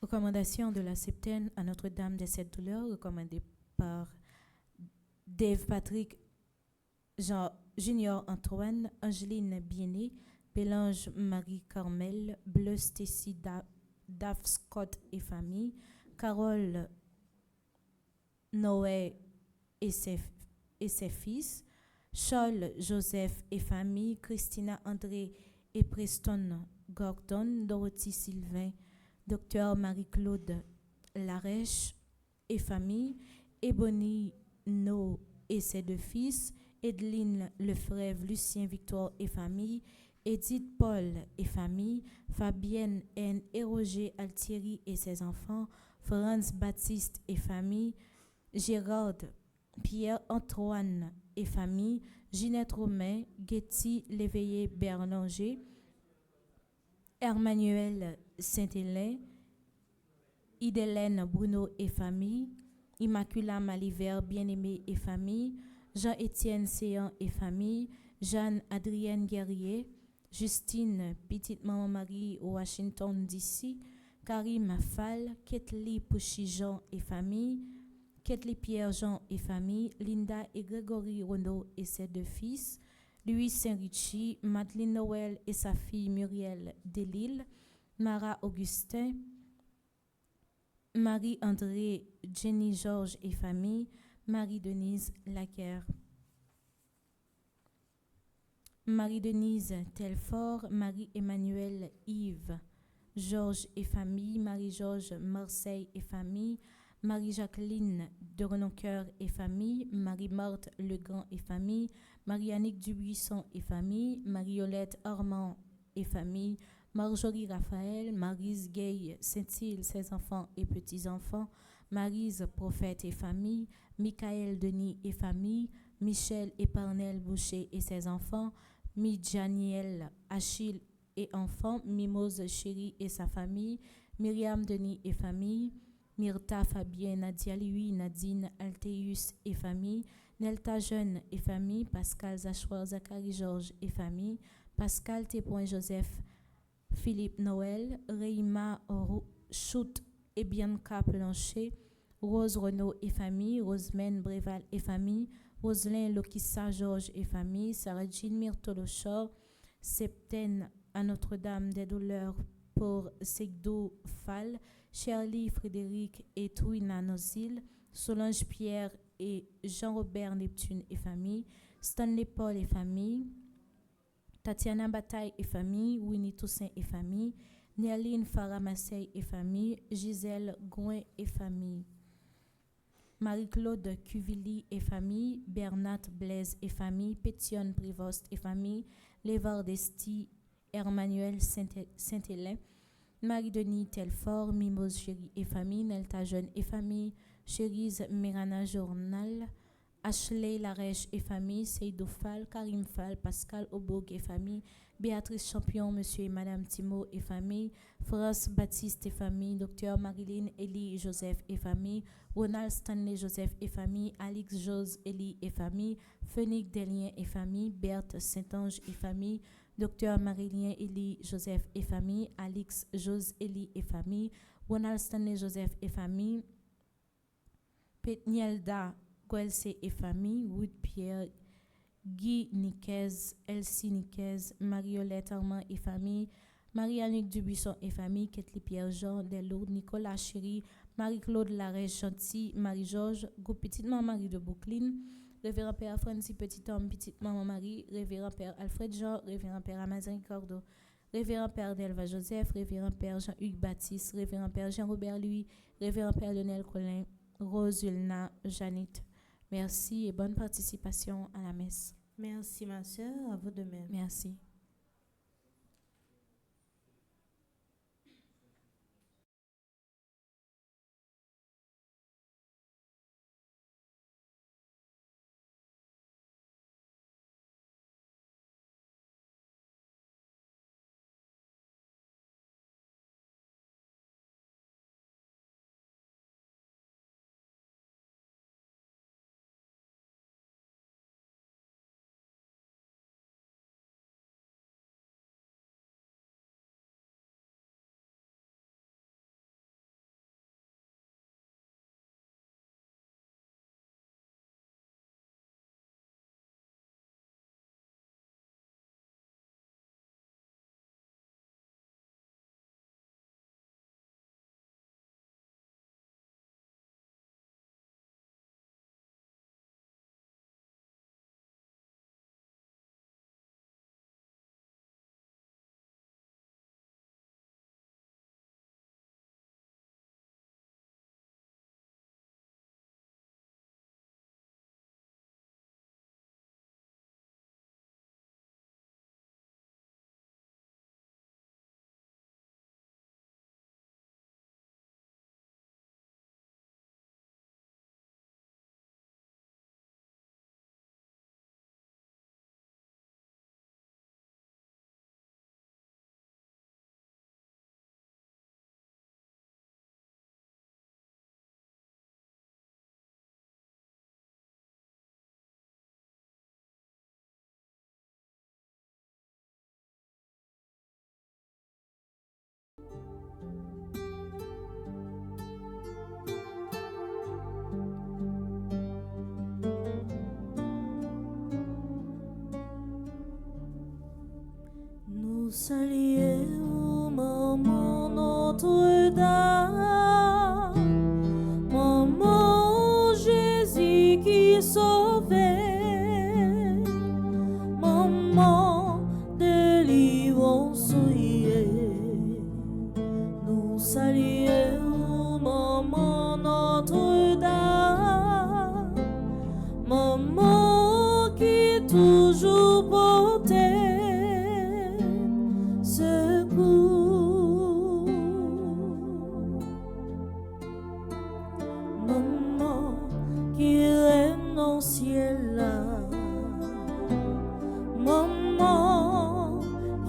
Recommandation de la septaine à Notre-Dame des Sept Douleurs, recommandée par Dave Patrick, Jean Junior Antoine, Angeline Biené, Bélange Marie-Carmel, Bleu Stacy Dave Scott et famille, Carole Noé et ses fils, Charles Joseph et famille, Christina André et Preston Gordon, Dorothy Sylvain, Docteur Marie-Claude Larèche et famille, Ebony No et ses deux fils, Edeline Lefrève, Lucien Victor et famille, Edith Paul et famille, Fabienne N. et Roger Altieri et ses enfants, Franz Baptiste et famille, Gérard Pierre-Antoine et famille, Ginette Romain, Getty Léveillé Berlanger, Emmanuel Saint-Hélène, Idélène Bruno et famille, Immaculata Maliver Bien-Aimé et famille, Jean-Étienne Séan et famille, Jeanne-Adrienne Guerrier, Justine Petite Maman Marie Washington DC, Karim Fall, Ketli Pouchy-Jean et famille, Ketli Pierre-Jean et famille, Linda et Grégory Renaud et ses deux fils, Louis Saint-Richie, Madeleine Noël et sa fille Muriel Delille, Mara Augustin, Marie-André, Jenny Georges et famille, Marie-Denise Laquer, Marie-Denise Telfort, Marie-Emmanuel Yves, Georges et famille, Marie-Georges Marseille et famille, Marie-Jacqueline de Renoncoeur et famille, Marie-Marthe Legrand et famille, Marie-Annick Dubuisson et famille, Marie-Olette Armand et famille, Marjorie Raphaël, Maryse Gay Saint-Île, ses enfants et petits-enfants, Maryse Prophète et famille, Michael Denis et famille, Michel Éparnel Boucher et ses enfants, Midjaniel Achille et enfants, Mimose Chéri et sa famille, Myriam Denis et famille, Myrta Fabien, Nadia Louis, Nadine Altéus et famille, Nelta Jeune et famille, Pascal Zachoir, Zachary Georges et famille, Pascal Tépoin Joseph, Philippe Noël, Reima Choute et Bianca Plancher, Rose Renaud et famille, Rosemène Bréval et famille, Roselyn Lokissa Georges et famille, Sarah-Jean Myrtolochor, Septaine à Notre-Dame des Douleurs pour Segdo Fall, Shirley Frédéric et Touina Nozil, Solange Pierre et Jean-Robert Neptune et famille, Stanley Paul et famille, Tatiana Bataille et famille, Winnie Toussaint et famille, Néaline Farah Marseille et famille, Gisèle Gouin et famille, Marie-Claude Cuvilly et famille, Bernat Blaise et famille, Pétionne Prévost et famille, Lévard Desti, Emmanuel Saint-Hélène, Marie-Denis Telfort, Mimose Chéri et famille, Nelta Jeune et famille, Chérise Mirana Journal, Ashley Larèche et famille, Seydou Fall, Karim Fall, Pascal Obog et famille, Béatrice Champion, Monsieur et Madame Timo et famille, France Baptiste et famille, Docteur Marilyn Elie Joseph et famille, Ronald Stanley Joseph et famille, Alix Jose Elie et famille, Phoenix Delien et famille, Berthe Saint-Ange et famille, Docteur Marilyn Elie Joseph et famille, Alix Jose Elie et famille, Ronald Stanley Joseph et famille, Petnielda Guelse et famille, Wood Pierre, Guy Niquez, Elsie Niquez, Mariolette Armand et famille, Marie-Annick Dubuisson et famille, Ketli Pierre-Jean, Deslourdes, Nicolas Chéri, Marie-Claude Larèche Gentil, Marie-Georges, Go Petite Marie de Brooklyn, Révérend Père Francis Petit Homme, Petite Maman Marie, Révérend Père Alfred Jean, Révérend Père Amazon Cordo, Révérend Père Delva Joseph, Révérend Père Jean-Hugues Baptiste, Révérend Père Jean-Robert Louis, Révérend Père Lionel Colin, Rose Ulna, Janit. Merci et bonne participation à la messe. Merci ma sœur, à vous de même. Merci. Nous saluons maman Notre-Dame, maman Jésus qui sauvait, maman délivrance. Nous saluons maman Notre-Dame, maman qui toujours portait secours. Maman qui règne au ciel là, maman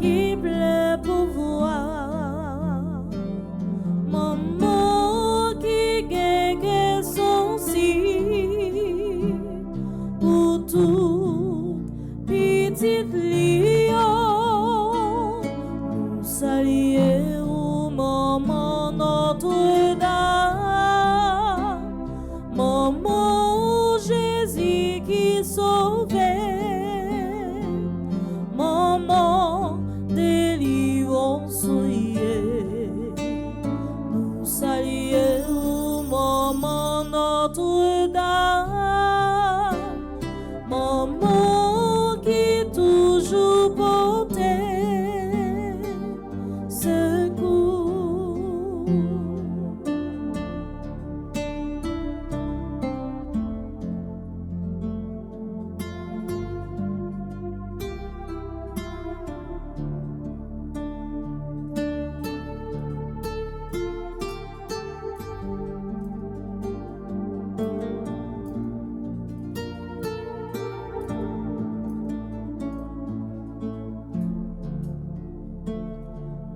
qui plaît pour voir, maman qui gagne son si pour tout petit lion. Nous saluons maman Notre-Dame, maman Jésus qui sauvait, maman délivrance. Nous saluons maman Notre-Dame, maman qui toujours portait secours.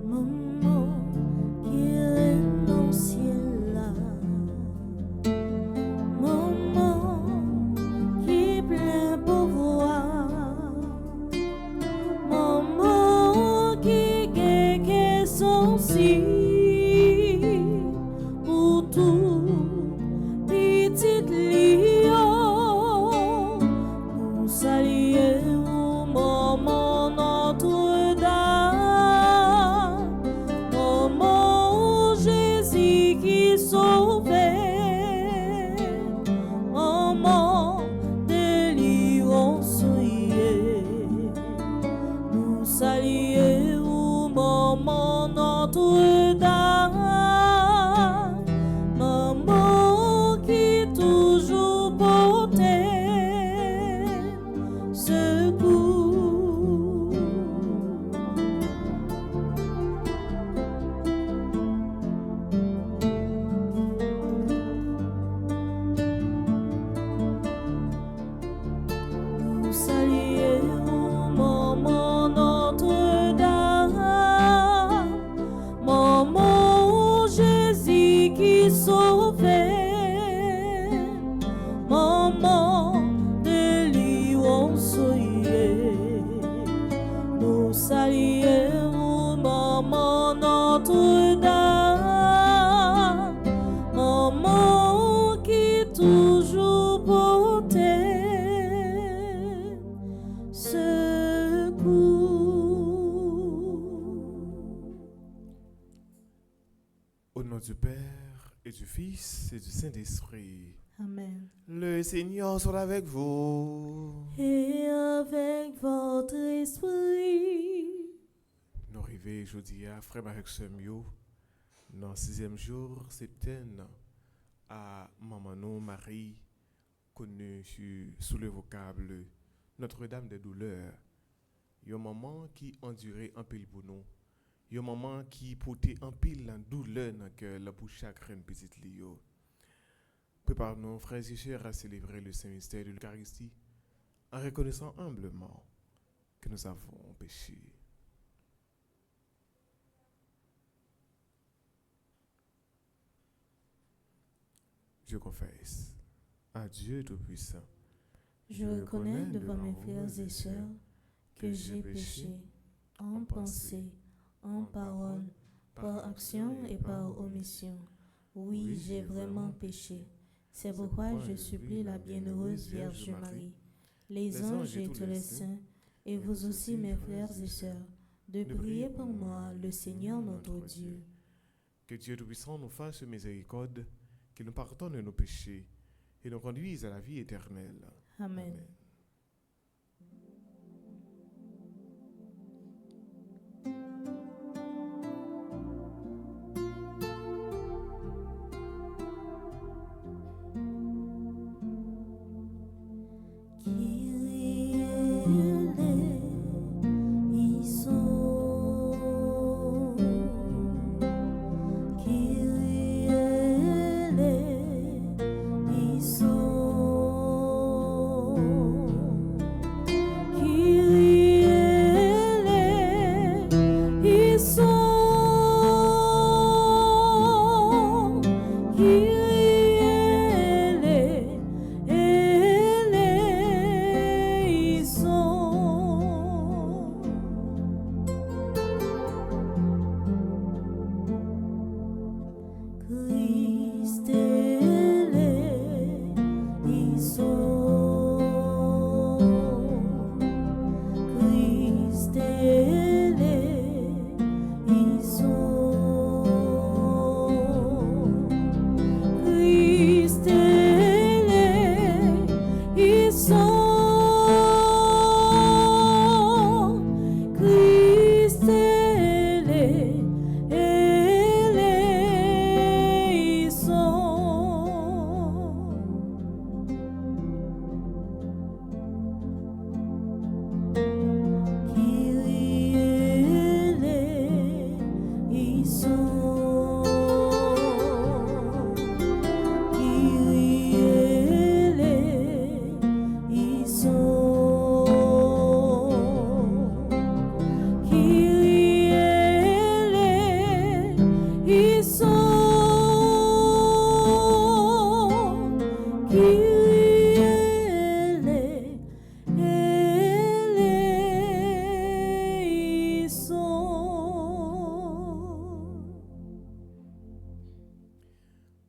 Maman qui règne au ciel là, maman qui plein pouvoir, maman qui gagne son si pour tout petit lion. Nous saluons maman Notre-Dame, maman Jésus qui sauvait, maman délivrance. du Père et du Fils et du Saint-Esprit. Amen. Le Seigneur soit avec vous. Et avec votre esprit. Nous arrivons aujourd'hui à Frère avec ce mieux, dans le 6e jour, septembre, à Maman Marie, connue sous le vocable Notre-Dame des douleurs. Il y a un moment qui endurait un pile pour nous. Il y a un moment qui portait un pile la douleur dans le cœur pour chaque petite Lio. Prépare-nous, frères et sœurs, à célébrer le Saint-Mystère de l'Eucharistie en reconnaissant humblement que nous avons péché. Je confesse à Dieu Tout-Puissant. Je reconnais devant mes frères et sœurs que j'ai péché en pensée, en parole, par action et par omission. Oui, j'ai vraiment péché. C'est pourquoi je supplie la bienheureuse Vierge Marie, les anges et tous les saints, et vous aussi mes frères et sœurs, de prier pour moi, le Seigneur notre Dieu. Que Dieu Tout-Puissant nous fasse miséricorde, qu'il nous pardonne nos péchés et nous conduise à la vie éternelle. Amen.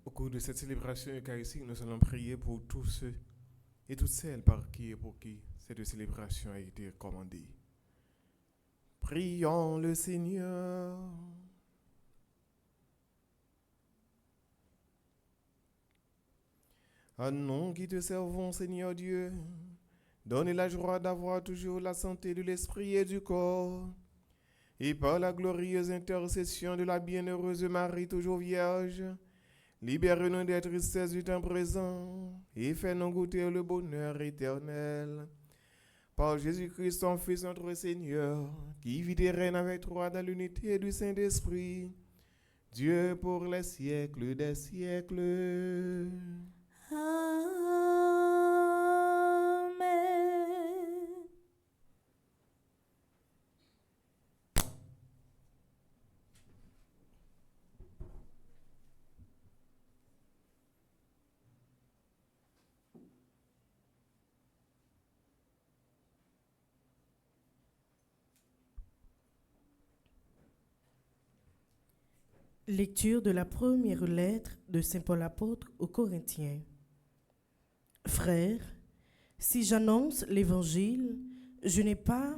Au cours de cette célébration eucharistique, nous allons prier pour tous ceux et toutes celles par qui et pour qui cette célébration a été commandée. Prions le Seigneur. À nous qui te servons, Seigneur Dieu, donne la joie d'avoir toujours la santé de l'esprit et du corps, et par la glorieuse intercession de la bienheureuse Marie, toujours vierge, libère-nous des tristesses du temps présent et fais-nous goûter le bonheur éternel. Par Jésus-Christ, ton Fils, notre Seigneur, qui vit et règne avec toi dans l'unité du Saint-Esprit, Dieu pour les siècles des siècles. Amen. Lecture de la première lettre de Saint Paul apôtre aux Corinthiens. Frères, si j'annonce l'Évangile, je n'ai pas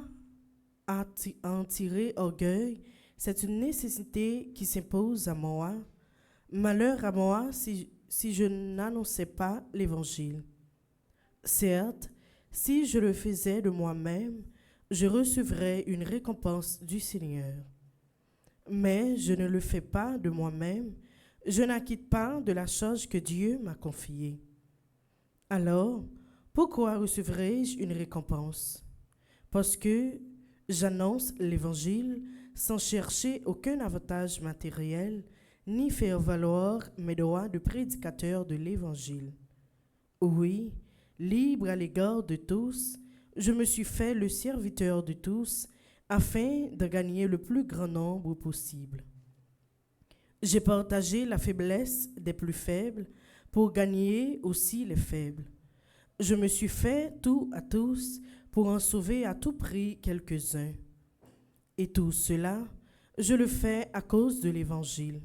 à en tirer orgueil, c'est une nécessité qui s'impose à moi. Malheur à moi si je n'annonçais pas l'Évangile. Certes, si je le faisais de moi-même, je recevrais une récompense du Seigneur. Mais je ne le fais pas de moi-même, je n'acquitte pas de la charge que Dieu m'a confiée. Alors, pourquoi recevrai-je une récompense? Parce que j'annonce l'Évangile sans chercher aucun avantage matériel, ni faire valoir mes droits de prédicateur de l'Évangile. Oui, libre à l'égard de tous, je me suis fait le serviteur de tous, afin de gagner le plus grand nombre possible. J'ai partagé la faiblesse des plus faibles pour gagner aussi les faibles. Je me suis fait tout à tous pour en sauver à tout prix quelques-uns. Et tout cela, je le fais à cause de l'Évangile,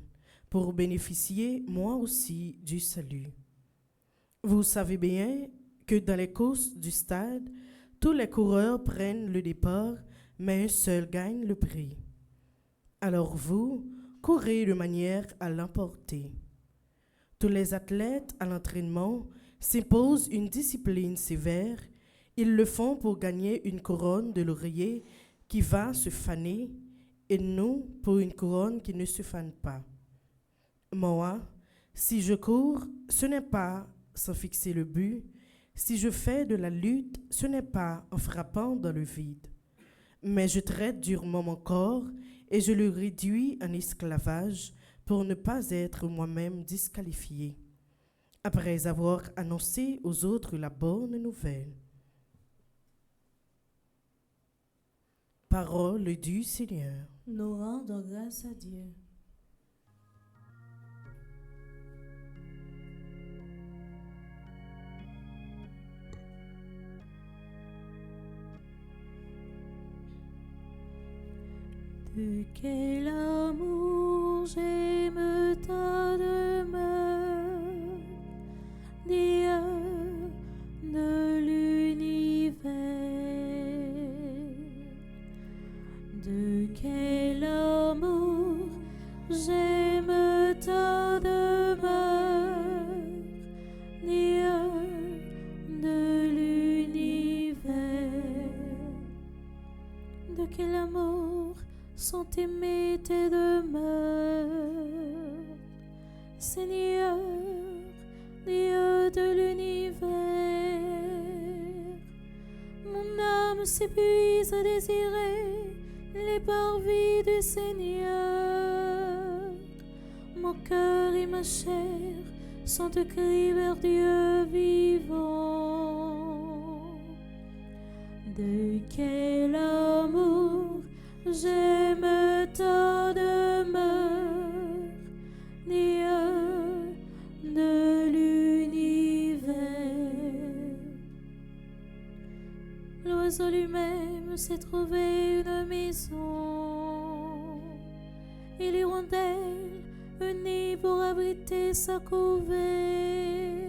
pour bénéficier moi aussi du salut. Vous savez bien que dans les courses du stade, tous les coureurs prennent le départ, mais un seul gagne le prix. Alors vous, courez de manière à l'emporter. Tous les athlètes à l'entraînement s'imposent une discipline sévère. Ils le font pour gagner une couronne de laurier qui va se faner, et nous pour une couronne qui ne se fane pas. Moi, si je cours, ce n'est pas sans fixer le but. Si je fais de la lutte, ce n'est pas en frappant dans le vide. Mais je traite durement mon corps et je le réduis en esclavage pour ne pas être moi-même disqualifié, après avoir annoncé aux autres la bonne nouvelle. Parole du Seigneur. Nous rendons grâce à Dieu. De quel amour j'aime ta demeure, Dieu de l'univers. De quel amour j'aime ta demeure, Dieu de l'univers. De quel amour sont aimées tes demeures, Seigneur, Dieu de l'univers. Mon âme s'épuise à désirer les parvis du Seigneur. Mon cœur et ma chair sont de cris vers Dieu vivant. De quel amour j'aime ta demeure, Dieu de l'univers. L'oiseau lui-même s'est trouvé une maison, et l'hirondelle un nid pour abriter sa couvée.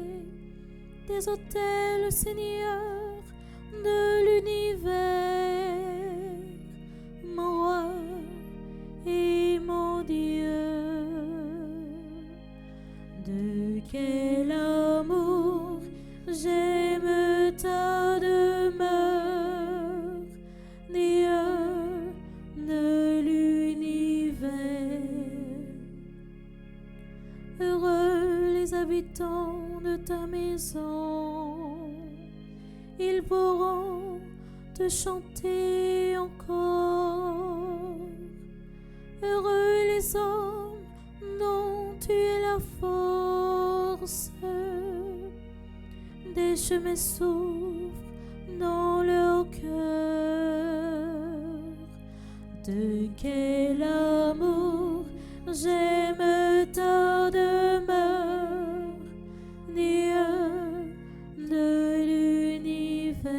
Des autels, Seigneur, de l'univers, mon roi et mon Dieu. De quel amour j'aime ta demeure, Dieu de l'univers. Heureux les habitants de ta maison, ils pourront te chanter encore. Heureux les hommes dont tu es la force, des chemins s'ouvrent dans leur cœur. De quel amour j'aime ta demeure, Dieu de l'univers.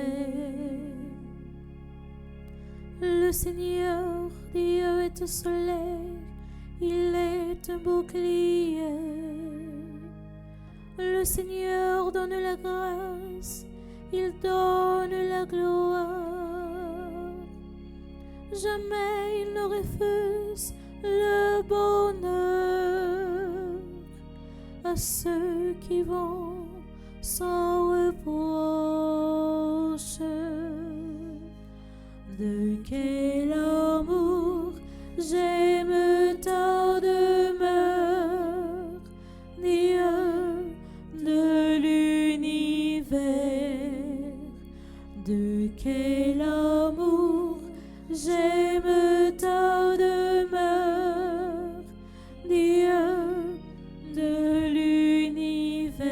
Le Seigneur, Dieu est un soleil, il est un bouclier. Le Seigneur donne la grâce, il donne la gloire. Jamais il ne refuse le bonheur. à ceux qui vont sans reproche. De quel amour j'aime ta demeure, Dieu de l'univers. De quel amour j'aime ta demeure, Dieu de l'univers.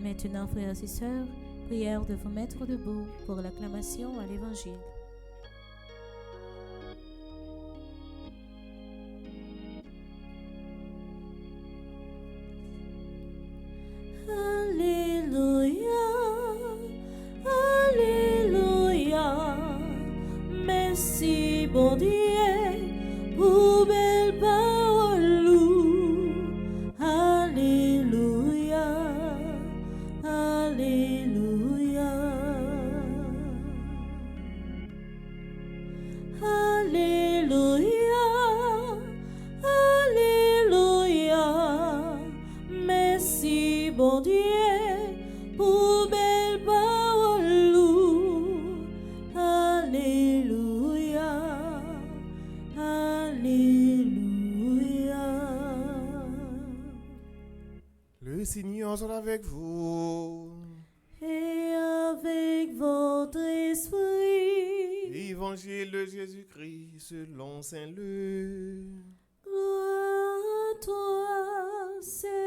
Maintenant, frères et sœurs, prière de vous mettre debout pour l'acclamation à l'Évangile. Alléluia, Alléluia, merci bon Dieu pour belle parole. Alléluia, Alléluia, Alléluia, Alléluia, merci bon Dieu pour belle parole. Alléluia, Alléluia. Le Seigneur soit avec vous. Et avec votre esprit, Évangile de Jésus-Christ selon Saint Luc. gloire à toi, Seigneur.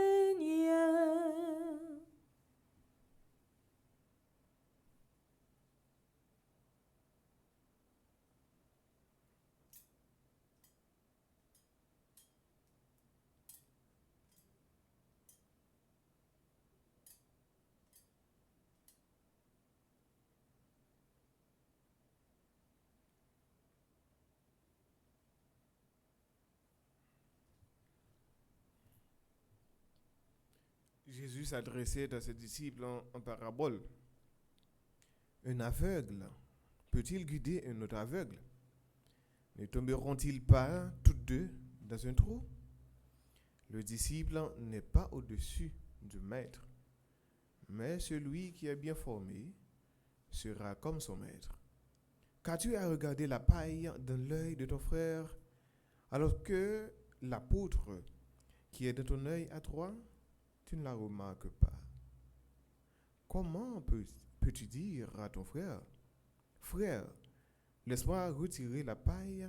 Jésus s'adressait à ses disciples en parabole. Un aveugle peut-il guider un autre aveugle? Ne tomberont-ils pas tous deux dans un trou? Le disciple n'est pas au-dessus du maître, mais celui qui est bien formé sera comme son maître. Qu'as-tu à regarder la paille dans l'œil de ton frère, alors que la poutre qui est dans ton œil à toi, tu ne la remarques pas? Comment peux-tu dire à ton frère, frère, laisse-moi retirer la paille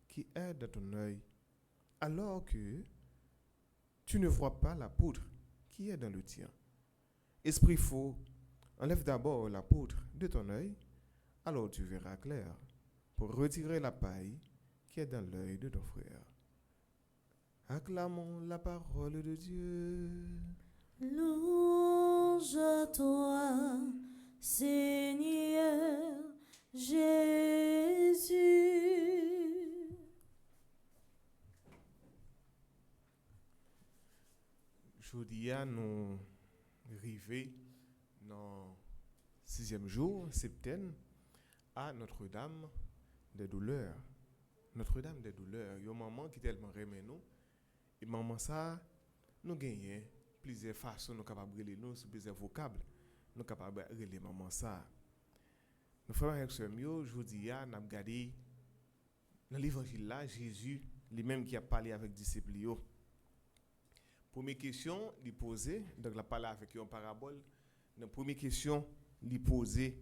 qui est dans ton œil, alors que tu ne vois pas la poutre qui est dans le tien? Esprit faux, enlève d'abord la poutre de ton œil, alors tu verras clair pour retirer la paille qui est dans l'œil de ton frère. Acclamons la parole de Dieu. Louange à toi, Seigneur Jésus. Aujourd'hui, nous arrivons dans le 6e jour, septembre, à Notre-Dame des Douleurs. Notre-Dame des Douleurs, il y a un moment qui est tellement remet nous. Et maman ça, nous gagnons plusieurs façons, nous sommes capables de relayer nous, plusieurs vocables, nous sommes capables de relayer maman ça. Nous faisons avec ce mieux, aujourd'hui, nous avons regardé dans l'évangile là, Jésus, lui-même qui a parlé avec les disciples. Première question, il posait, donc la parole avec une parabole. La première question, il posait,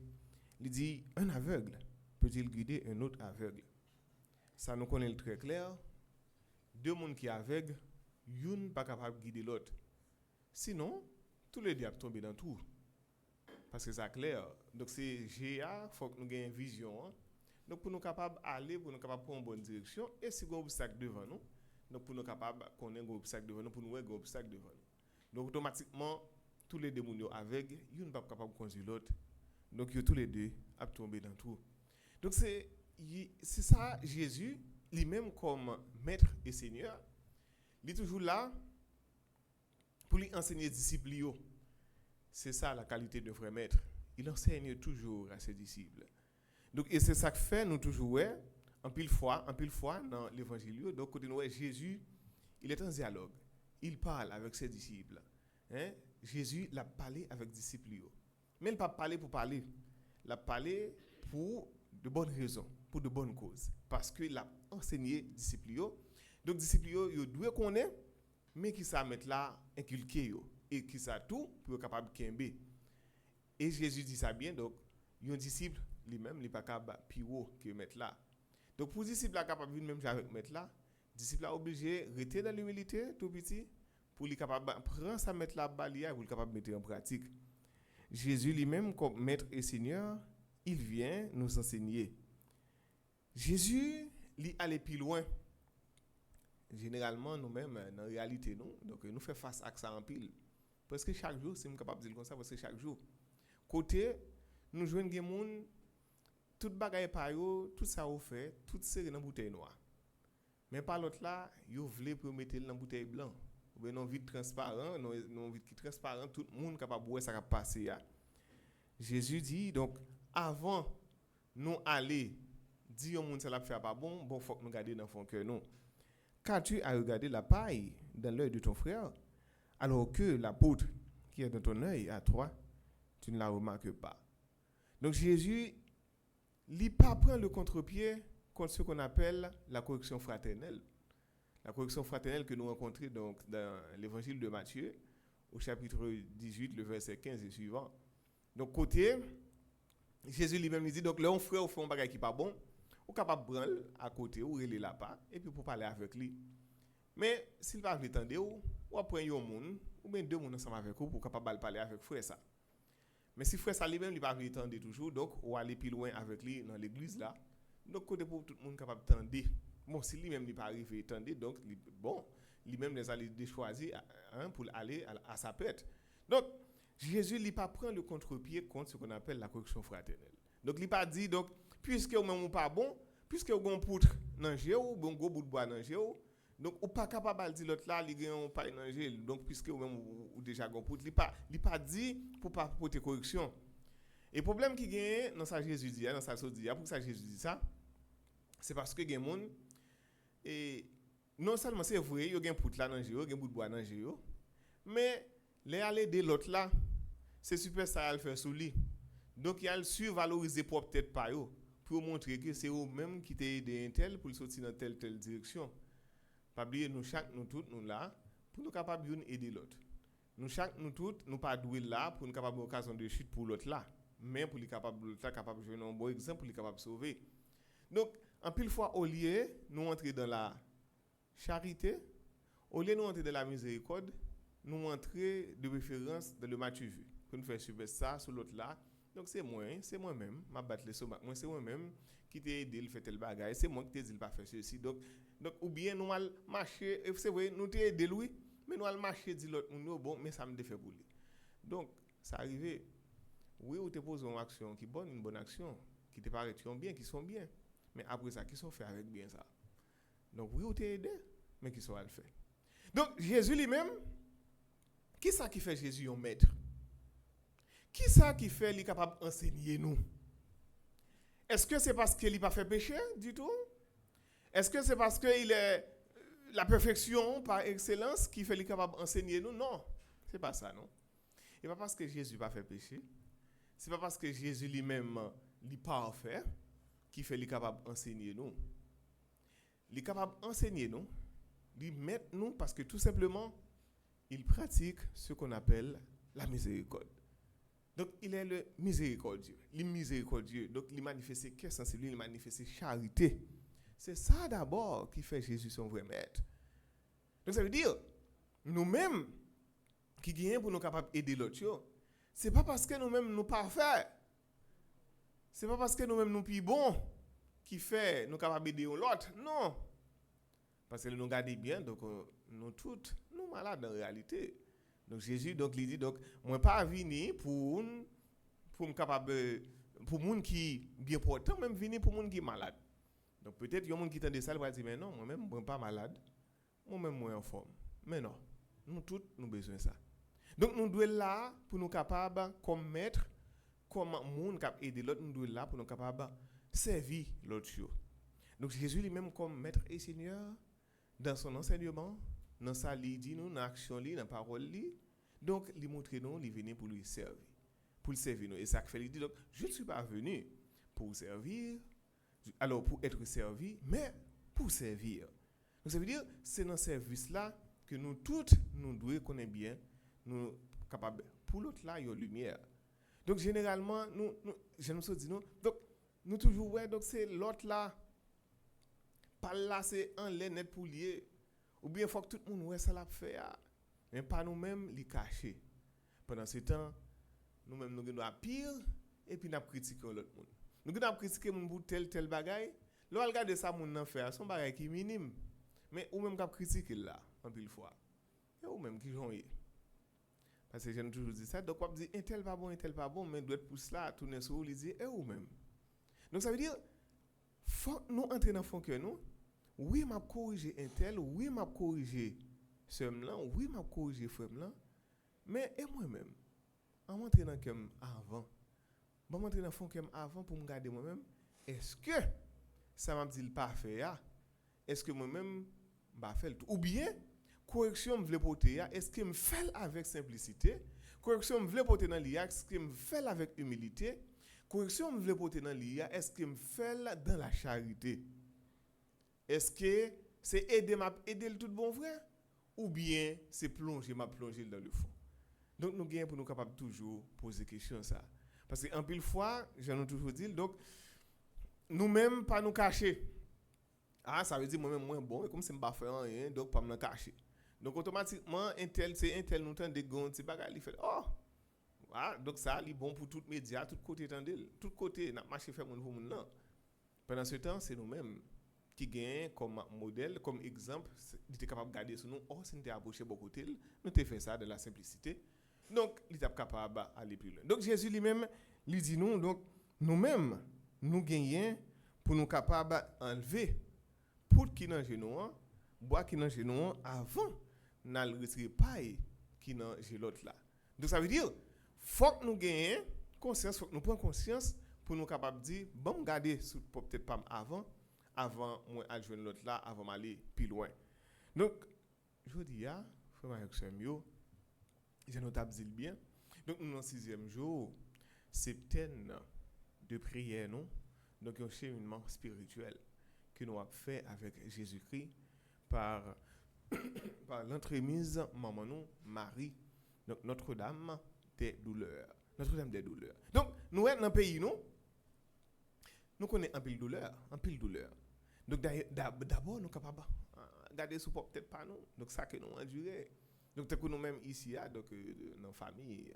il dit, un aveugle peut-il guider un autre aveugle? Ça nous connaît très clair. Deux personnes qui sont aveugles, une n'est pas capable de guider l'autre. Sinon, tous les deux vont tomber dans le trou. Parce que c'est clair. Donc c'est GA, il faut que nous ayons une vision. Hein? Donc pour nous capables d'aller, pour nous capables de prendre une bonne direction, et si nous avons un obstacle devant nous, donc pour nous capables de connaître un obstacle devant nous, pour nous voir un obstacle devant nous. Donc automatiquement, tous les deux sont aveugles, ils ne sont pas capables de conduire l'autre. Donc tous les deux vont tomber dans le trou. Donc c'est ça, Jésus, lui-même comme maître et seigneur, il est toujours là pour lui enseigner les disciples. C'est ça la qualité de vrai maître. Il enseigne toujours à ses disciples. Donc, et c'est ça que fait nous toujours, en pile fois dans l'évangile. Donc, côté nous, Jésus, il est en dialogue. il parle avec ses disciples. Hein? Jésus l'a parlé avec les disciples. Mais il n'a pas parlé pour parler. Il a parlé pour de bonnes raisons, pour de bonnes causes. Parce qu'il a enseigné les disciples. Donc, les disciples, ils doivent connaître, mais qui ça mettre là, inculquer. Et qui ça tout pour être capable de kembe. Et Jésus dit ça bien. Donc, un disciple, lui-même, il n'est pas capable de plus haut que mettre là. Donc, pour les disciples, capable de venir même avec mettre là, les disciples sont obligés de rester dans l'humilité, tout petit, pour les capable de prendre sa mettre là, balière, pour les capable de mettre en pratique. Jésus lui-même, comme maître et seigneur, il vient nous enseigner. Jésus, il allait plus loin. Généralement, nous-mêmes, dans la réalité, nous faisons face à ça en pile. Parce que chaque jour, c'est capable de dire comme ça, parce que chaque jour. Côté, nous jouons des gens, tout bagaille par eux, tout ça vous fait, tout serré dans la bouteille noire. Mais par l'autre là, vous voulez pour mettre dans la bouteille blanche. Ou bien non vide transparent, non vide qui transparent, tout le monde capable de boire ça va passer. Jésus dit, donc, avant nous aller dire au monde ça la faire pas bon, faut que nous garder dans fond cœur nous. Quand tu as regardé la paille dans l'œil de ton frère, alors que l'apôtre qui est dans ton œil à toi, tu ne la remarques pas. Donc Jésus, il pas prend le contre-pied contre ce qu'on appelle la correction fraternelle. La correction fraternelle que nous rencontrons donc dans l'évangile de Matthieu, au chapitre 18, le verset 15 et suivant. Donc côté, Jésus lui-même dit, donc là, on frère, on fait un bagage qui n'est pas bon, on est capable de prendre à côté, ou relais là-bas, et puis pour parler avec lui. Mais s'il va vous tendre, ou prendre un monde, ou bien deux personnes ensemble avec vous, pour capable de parler avec frère ça. Mais si frère ça lui-même, il va vous tendre toujours, donc on va aller plus loin avec lui dans l'église là. Donc côté pour tout le monde capable de tendre. Bon, si lui-même n'est pas arrivé à tendre, donc bon, lui-même les allait choisir pour aller à sa pète. Donc Jésus n'a pas pris le contre-pied contre ce qu'on appelle la correction fraternelle. Donc il n'a pas dit, donc, puisque vous n'êtes pas bon, puisque vous avez un poutre dans le ou un gros bout de bois dans le donc vous n'êtes pas capable de dire l'autre là, il y a un paille dans le donc puisque vous-même vous déjà un poutre, il n'a pas dit pour ne pas porter correction. Et le problème qui gagne dans ça Jésus dit, dans ça dit, pour ça Jésus dit ça, c'est parce que il y a des gens, et non seulement c'est vrai, il y a un poutre là dans le il y a un bout de bois dans le mais les aller de l'autre là, c'est super ça à le faire sous lui. Donc il y a le survaloriser propre tête par eux pour montrer que c'est eux même qui t'a aidé un tel pour sortir dans telle direction. Pas oublier nous chaque nous toutes nous là pour nous capable d'aider l'autre. Nous chaque nous toutes nous pas doué là pour nous capable occasion de chute pour l'autre là, mais pour les capable l'autre là capable jouer un bon exemple pour les capable sauver. Donc en pile fois au lieu nous entrer dans la charité, au lieu nous entrer dans la miséricorde, nous entrer de référence dans le Matthieu vu. Pour nous faire subir ça sur l'autre là. Donc c'est moi-même, m'a battre les sommets. Moi c'est moi-même qui t'ai aidé le faire tel bagage, c'est moi qui t'ai dit pas faire ceci. Donc ou bien nous allons marcher, c'est vrai, nous t'ai aidé lui, mais nous allons marcher dit l'autre bon, mais ça me défait pour lui. Donc ça arrivé. Oui, ou te pose une action qui bonne, une bonne action, qui te paraît bien, qui sont bien. Mais après ça, qui sont fait avec bien ça. Donc oui, ou t'ai aidé, mais qui sont à le faire. Donc Jésus lui-même, qui ça qui fait Jésus un maître? Qui ça qui fait lui capable d'enseigner nous? Est-ce que c'est parce qu'il n'a pas fait péché du tout? Est-ce que c'est parce qu'il est la perfection par excellence qui fait lui capable d'enseigner nous? Non, c'est pas ça, non. Et pas parce que Jésus n'a pas fait péché. C'est pas parce que Jésus lui-même est parfait qui fait lui capable d'enseigner nous. Il est capable d'enseigner nous, lui mettre nous parce que tout simplement il pratique ce qu'on appelle la miséricorde. Donc, il est le miséricordieux. Il est miséricordieux. Donc, il manifeste cœur sensible, il manifeste charité. C'est ça d'abord qui fait Jésus son vrai maître. Donc, ça veut dire, nous-mêmes, qui gagnons pour nous capables d'aider l'autre, ce n'est pas parce que nous-mêmes nous parfaits. Ce n'est pas parce que nous-mêmes nous plus bons qui fait nous capables d'aider l'autre. Non. Parce que nous regardons bien, donc nous tous, nous malades en réalité. Donc Jésus donc il dit donc moi pas venir pour me capable pour monde qui bien portant même venir pour monde qui malade. Donc peut-être il y a monde qui tend de ça il va dire mais non moi même moi pas malade. Moi même moi en forme. Mais non, nous tous nous besoin ça. Donc nous devons là pour nous capable comme maître comme monde capable aider l'autre nous devons là pour nous capable servir l'autre. Donc Jésus lui-même comme maître et seigneur dans son enseignement, dans ça li dit nous dans action li dans parole li. Donc il montre nous il venait pour lui servir. Pour le servir nous et ça fait il dit donc je ne suis pas venu pour servir alors pour être servi mais pour servir. Donc ça veut dire c'est dans ce service là que nous toutes nous devons connaître bien nous capable pour l'autre là il y a lumière. Donc généralement nous je nous dis nous donc nous toujours ouais donc c'est l'autre là pas là c'est en l'air net pour lier ou bien faut que tout le monde ouais ça l'a fait mais pas nous mêmes les cacher. Pendant ce temps nous mêmes nous devons pire et puis n'a critiquer l'autre monde. Nous devons critiquer mon pour tel bagaille. Là regarder ça mon nan faire son bagaille qui minime. Mais ou même cap critiquer là en pile fois. Et ou même qui joue. Parce que j'aime toujours dire ça donc on dit un tel pas bon mais doit pour cela tourner sur lui dire et ou même. Donc ça veut dire faut nous entrer dans fond que nous oui m'a corriger un tel, oui m'a corriger ce là, oui m'a corriger frère là. Mais et moi-même en m'entrer dans comme avant. Bon m'entrer dans fond comme avant pour me garder moi-même. Est-ce que ça m'a dit le parfait est-ce que moi-même bah fait ou bien correction me veut porter est-ce que me fait avec simplicité correction me veut porter dans l'IA est-ce que me fait avec humilité correction me veut porter dans l'IA est-ce que me fait dans la charité est-ce que c'est aider le tout bon frère ou bien c'est plonger dans le fond. Donc nous gagnons pour nous capable toujours poser question ça parce que en pile fois j'en ai toujours dit donc nous-mêmes pas nous cacher. Ça veut dire moi-même moins bon, comme si je ne pas faire rien, donc pas me cacher. Donc automatiquement, un tel nous tente de gagner, c'est pas il fait donc ça, il est bon pour tous les médias, tout côté tendel, tout côté, n'a marché faire mon nouveau monde là. Pendant ce temps, c'est nous-mêmes qui gagnons comme modèle, comme exemple, il était capable de garder sur nous, si nous t'es approché beaucoup de nous t'ai fait ça de la simplicité. Donc, il est capable d'aller plus loin. Donc Jésus lui-même, il dit nous, donc nous-mêmes, nous gagnons pour nous capables d'enlever pour qui dans genou bois qui dans genou avant n'al retirer paille qui dans l'autre là. Donc ça veut dire faut que nous gagner conscience, faut que nous prendre conscience pour nous capable dire bon garder peut-être pas avant moi à joindre l'autre là avant m'aller plus loin. Donc je dis frère Maxime je notable dit bien. Donc nous dans 6e jour septaine de prière non. Donc un cheminement spirituel que nous avons fait avec Jésus-Christ par l'entremise maman nous Marie donc Notre-Dame des douleurs. Donc nous dans le pays nous connaissons un pile douleur. Donc d'abord nous capables garder sous peut-être pas nous. Donc ça que nous enduré. Donc que nous même ici donc dans la famille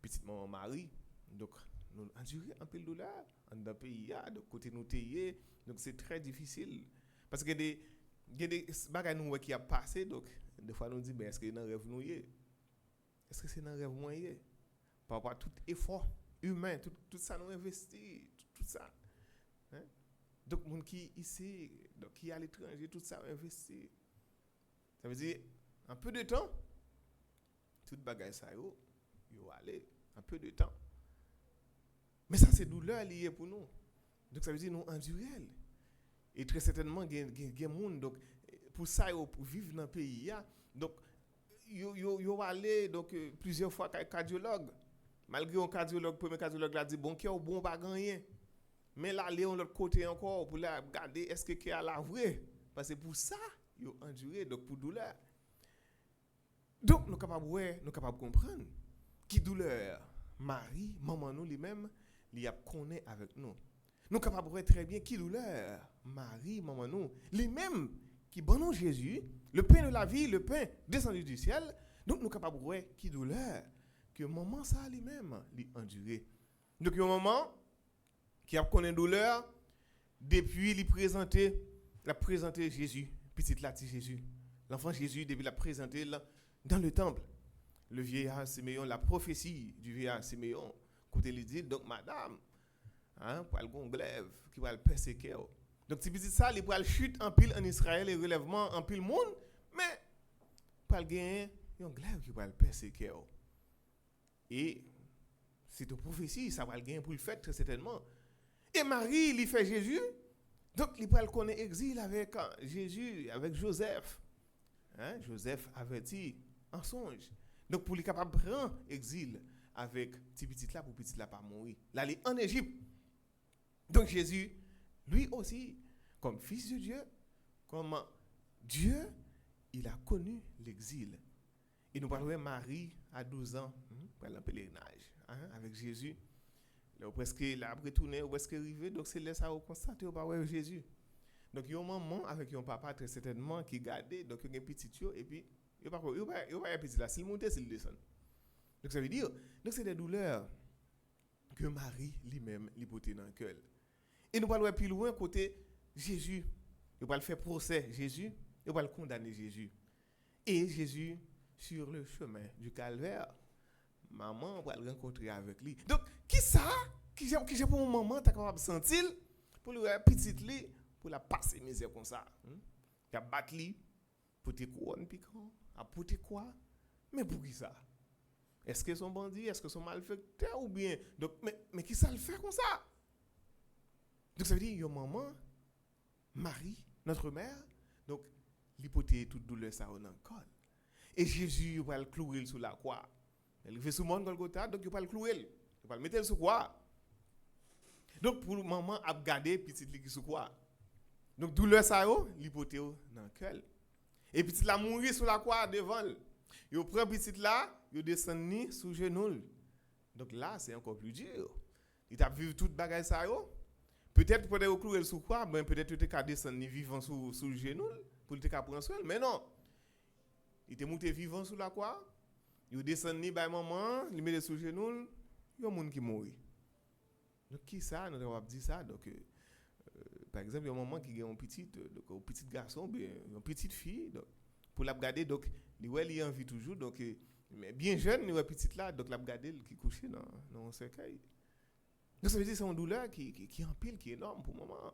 petite maman Marie donc nous enduré un pile douleur dans le pays de côté nous tailler. Donc c'est très difficile parce que des bagages nous qui a passé donc des fois nous dit ben est-ce que dans rêve nous est-ce que c'est dans rêve moi par rapport à tout effort humain tout ça nous investi tout ça donc monde qui ici donc qui à l'étranger tout ça investi ça veut dire un peu de temps tout bagage ça yo aller un peu de temps mais ça c'est douleur liée pour nous. Donc ça veut dire nous endurer. Et très certainement gen monde donc pour ça pour vivre dans le pays donc yo aller donc plusieurs fois cardiologue malgré un cardiologue premier cardiologue l'a dit bon cœur bon pas rien mais là aller de l'autre côté encore pour la regarder est-ce que cœur la vrai parce que pour ça yo endurer donc pour douleur. Donc nous capable comprendre qui douleur Marie maman nous lui-même il a connaît avec nous. Nous capables de très bien qui douleur Marie maman nous lui-même qui bon nous Jésus le pain de la vie le pain descendu du ciel donc nous capables de qui douleur que maman ça lui-même lui endurer. Donc un maman qui a connaît douleur depuis lui présenter Jésus petit là Jésus l'enfant Jésus depuis la présenter dans le temple le vieillard Siméon la prophétie du vieillard Siméon côté lui dit donc madame pour le gon glaive qui va le persécuter. Donc si petit ça il va le chute en pile en Israël et relèvement en pile monde mais pas le gagner un glaive qui va le persécuter. Et c'est une prophétie ça va le gagner pour le fait très certainement. Et Marie il fait Jésus donc il va le connaître exil avec Jésus avec Joseph. Hein? Joseph avait dit en songe. Donc pour lui capable de prendre exil avec petit là pour petit là pas mourir. Là il est en Égypte. Donc Jésus, lui aussi, comme fils de Dieu, comme Dieu, il a connu l'exil. Et nous parlons de Marie à 12 ans, pour le pèlerinage, avec Jésus. Là, presque là, après tourner, presque arrivé, donc c'est là ça vous constatez, vous parlez Jésus. Donc il y a un maman avec un papa très certainement qui gardait, donc il y a un petit et puis il n'y a pas un petit là, s'il monte, s'il descend. Donc ça veut dire, donc c'est des douleurs que Marie lui-même lui portait dans le cœur. Et nous parlons plus loin côté Jésus. Il va le faire procès Jésus, il va le condamner Jésus. Et Jésus sur le chemin du calvaire, maman va le rencontrer avec lui. Donc qui ça qui j'ai pour un moment t'as capable sentir pour le petite lui pour la passer misère comme ça. Qui a battu lui pour te couronne piquant, a porter quoi? Mais pour qui ça? Est-ce que son bandit, est-ce que son malfaiteur ou bien donc mais qui ça le fait comme ça? Donc ça veut dire yo maman Marie, notre mère, donc l'hypothèse toute douleur ça on encore. Et Jésus va le clouer sur la croix. Il fait sous mon Golgotha, donc il va le clouer. Il va le mettre sur quoi? Donc pour maman a gardé petite li sur quoi? Donc douleur ça l'hypothèse dans le cœur. Et petite la mourir sur la croix devant. Il prend petite là, il descend ni sous genou. Donc là c'est encore plus dur. Il t'a vu toute bagaille ça peut-être pour te clouer sur quoi, ben peut-être tu t'es descendre ni vivant sous le genou pour te prendre soin, mais non. Il était monté vivant sous la croix. Il descend ni by maman, il met sous le genou, il y a un monde qui mourit. Donc qui ça, nous avons dit ça donc par exemple, il y a un maman qui a un petit garçon, bien une petite fille donc pour la regarder donc il a envie toujours donc mais bien jeune, il a petite là donc la regarder qui couché dans un cercueil. Donc ça veut dire que c'est une douleur qui empile, qui est énorme pour maman.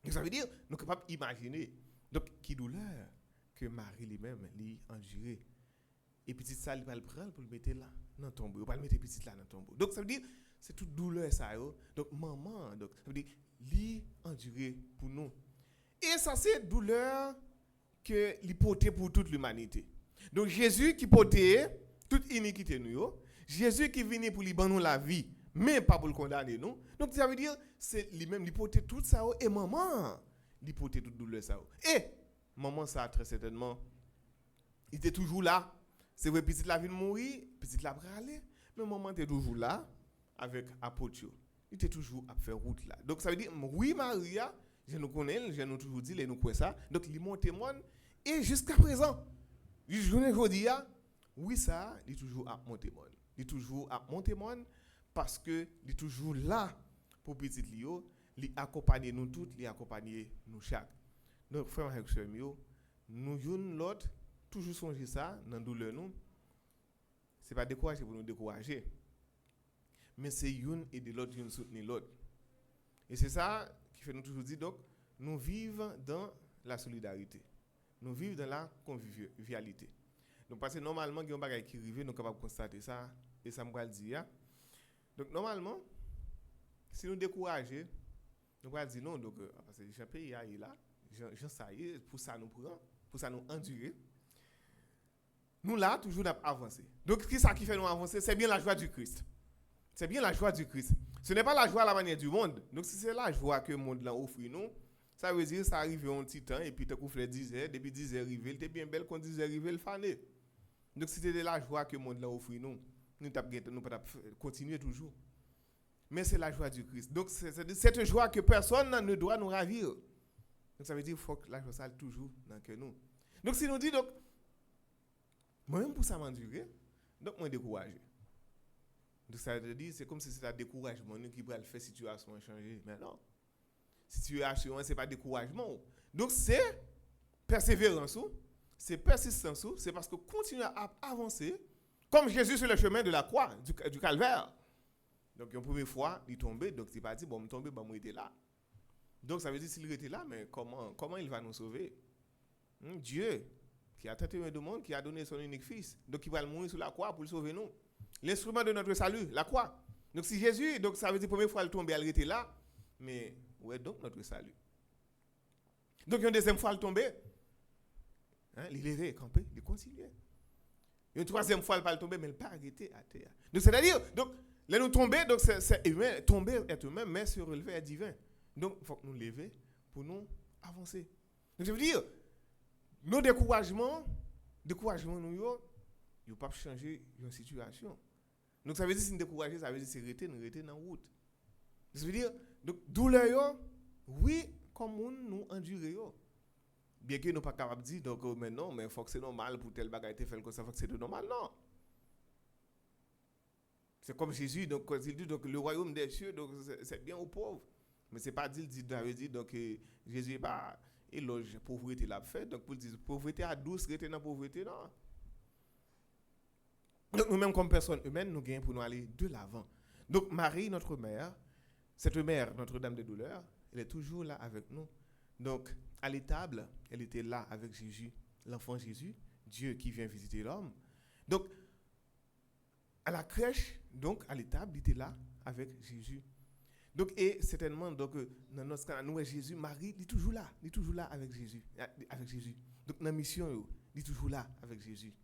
Donc ça veut dire nous sommes capables d'imaginer donc qui douleur que Marie lui-même lui enduré. Et petite ça il va le prendre pour le mettre là dans le tombeau, il va le mettre petite là dans le tombeau. Donc ça veut dire c'est toute douleur ça donc maman donc ça veut dire lui enduré pour nous. Et ça c'est douleur que lui portait pour toute l'humanité. Donc Jésus qui portait toute iniquité nous, Jésus qui venait pour lui donner la vie mais pas pour le condamner nous. Donc ça veut dire c'est lui-même lui portait tout ça et maman lui portait toute douleur ça. Et maman ça très certainement il était toujours là. C'est vrai petite la vie de mourir, petite la aller, mais maman était toujours là avec apôtre. Il était toujours à faire route là. Donc ça veut dire oui Maria, je nous connais, je nous toujours dit les nous quoi ça. Donc il mon témoin et jusqu'à présent, je dis oui ça, il est toujours à mon témoin. Il est toujours à mon témoin parce que il est toujours là pour petit Lio, il accompagner nous toutes, il accompagner nous chaque. Donc frère avec sœur mio, nous une l'autre toujours songer ça dans douleur nous. C'est pas décourager pour nous décourager. Mais c'est une et de l'autre une soutenir l'autre. Et c'est ça qui fait nous toujours dire donc nous vivons dans la solidarité. Nous vivons dans la convivialité. Donc parce que normalement il y a un bagage qui arrive, nous capable constater ça et ça me va le dire. Donc normalement si nous décourager, nous va dire non donc parce que j'ai pays est là, j'en ça y est pour ça nous prend, pour ça nous endurer. Nous là toujours avancer. Donc qui ça qui fait nous avancer, c'est bien la joie du Christ. C'est bien la joie du Christ. Ce n'est pas la joie à la manière du monde. Donc si c'est la joie que le monde là offre nous, ça veut dire ça arrive un petit temps et puis tu couvres 10 heures, depuis 10 heures arrivé, tu es bien belle quand 10 heures arrivé le fané. Donc si c'était la joie que le monde là offre nous pas continuer toujours. Mais c'est la joie du Christ. Donc c'est cette joie que personne ne doit nous ravir. Donc ça veut dire qu'il faut que la joie soit toujours dans que nous. Donc si nous dit donc moi-même pour ça m'endurer, donc moi découragé. Donc ça veut dire c'est comme si c'était un découragement qui pourrait le faire situation changer. Mais non. Situation c'est pas découragement. Donc c'est persévérance, c'est persistance, c'est parce que continuer à avancer comme Jésus sur le chemin de la croix du calvaire. Donc une première fois, il tombait, donc il pas dit bon me tomber, bon moi était là. Donc ça veut dire s'il était là, mais comment il va nous sauver? Dieu qui a traité le monde, qui a donné son unique fils, donc il va mourir sur la croix pour le sauver nous. L'instrument de notre salut, la croix. Donc si Jésus, donc ça veut dire première fois il tombe, il était là, mais où est donc notre salut? Donc une deuxième fois il tombe, Hein, il levait, campé, il continuait. Une troisième fois, il pas tomber, mais il pas arrêté à terre. Donc, c'est-à-dire, donc, là, nous tomber, donc, c'est humain. Tomber est humain, mais se relever est divin. Donc, il faut que nous lever pour nous avancer. Donc, je veux dire, nos découragements, nous, ils ne peuvent pas changer une situation. Donc, ça veut dire, si nous décourager, ça veut dire, c'est rester dans la route. Ça veut dire, donc, douleur, oui, comme nous endurer. Bien que nous ne sommes pas capables de dire, donc, mais non, mais il faut que c'est normal pour tel bagage te faire comme ça, il faut que c'est normal, non. C'est comme Jésus, donc, quand il dit, donc, le royaume des cieux, donc, c'est bien aux pauvres. Mais ce n'est pas dit, donc, Jésus n'est pas éloge pauvreté l'a fait, donc, pour dire, pauvreté à douce, rester dans la pauvreté, non. Donc, nous-mêmes, comme personnes humaines, nous gagnons pour nous aller de l'avant. Donc, Marie, notre mère, cette mère, Notre-Dame des douleurs, elle est toujours là avec nous. Donc, à l'étable, elle était là avec Jésus, l'enfant Jésus, Dieu qui vient visiter l'homme. Donc, à la crèche, donc, à l'étable, il était là avec Jésus. Donc, et certainement, donc, dans notre cas, nous, Jésus, Marie, il est toujours là avec Jésus. Donc, dans la mission, il est toujours là avec Jésus.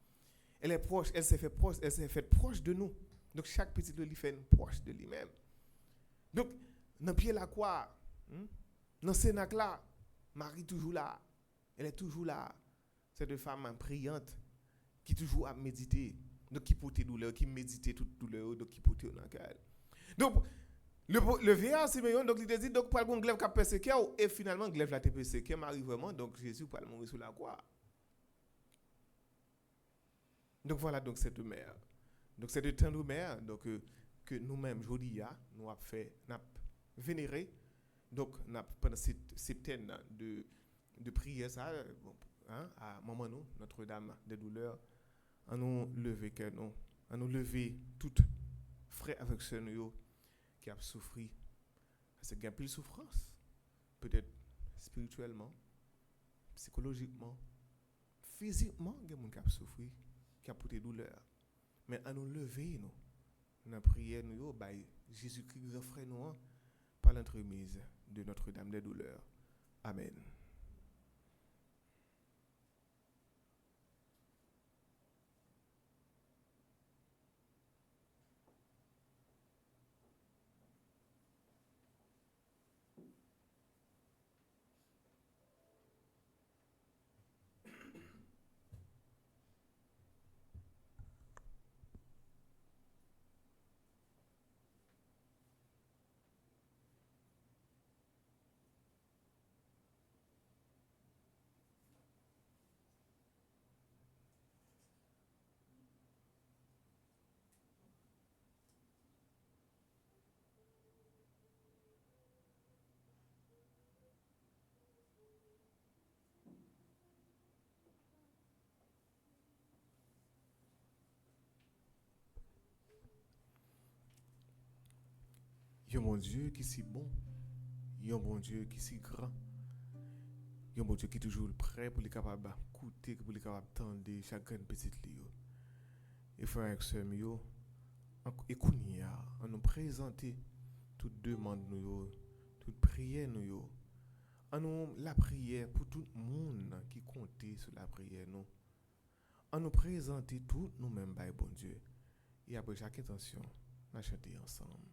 Elle est proche, elle s'est faite proche de nous. Donc, chaque petit lui fait une proche de lui-même. Donc, dans le pied la croix, dans le Sénac là, Marie toujours là. Elle est toujours là. C'est une femme priante qui toujours a médité. Donc, qui porte douleur, qui médite toute douleur, donc qui porte dans le cœur. Donc, le vieillard Simeon, donc, il dit, donc, pour le glaive qui a persécuté, et finalement, le glaive l'a persécuté, Marie vraiment, donc, Jésus pour mourir sur la croix. Donc, voilà, donc, cette mère. Donc, c'est de tendre mère, donc, que nous-mêmes, aujourd'hui, nous avons fait, nous avons vénéré. Donc, pendant cette septaine de prière, ça, à maman, nous, Notre-Dame des douleurs, à nous lever que nous, à nous lever toutes frères avec ceux qui ont souffert. Parce qu'il y a plus de souffrance, peut-être spirituellement, psychologiquement, physiquement, il y a des gens qui ont souffert, qui ont porté douleur. Mais à nous lever, nous, dans la prière, nous, Jésus-Christ, grand frère, nous, par l'entremise de Notre-Dame des douleurs. Amen. Il y a un bon Dieu qui est si bon. Il y a un bon Dieu qui est si grand. Il y a un bon Dieu qui est toujours prêt pour les capables d'écouter, pour les capables d'entendre chaque petite lieu. Et frère et sœur, écoutez, on nous présenter toute demande, toute prière, on nous la prière pour tout le monde qui comptait sur la prière, on nous présenter tout nous-mêmes, bon Dieu. Et après chaque intention, on va chanter ensemble.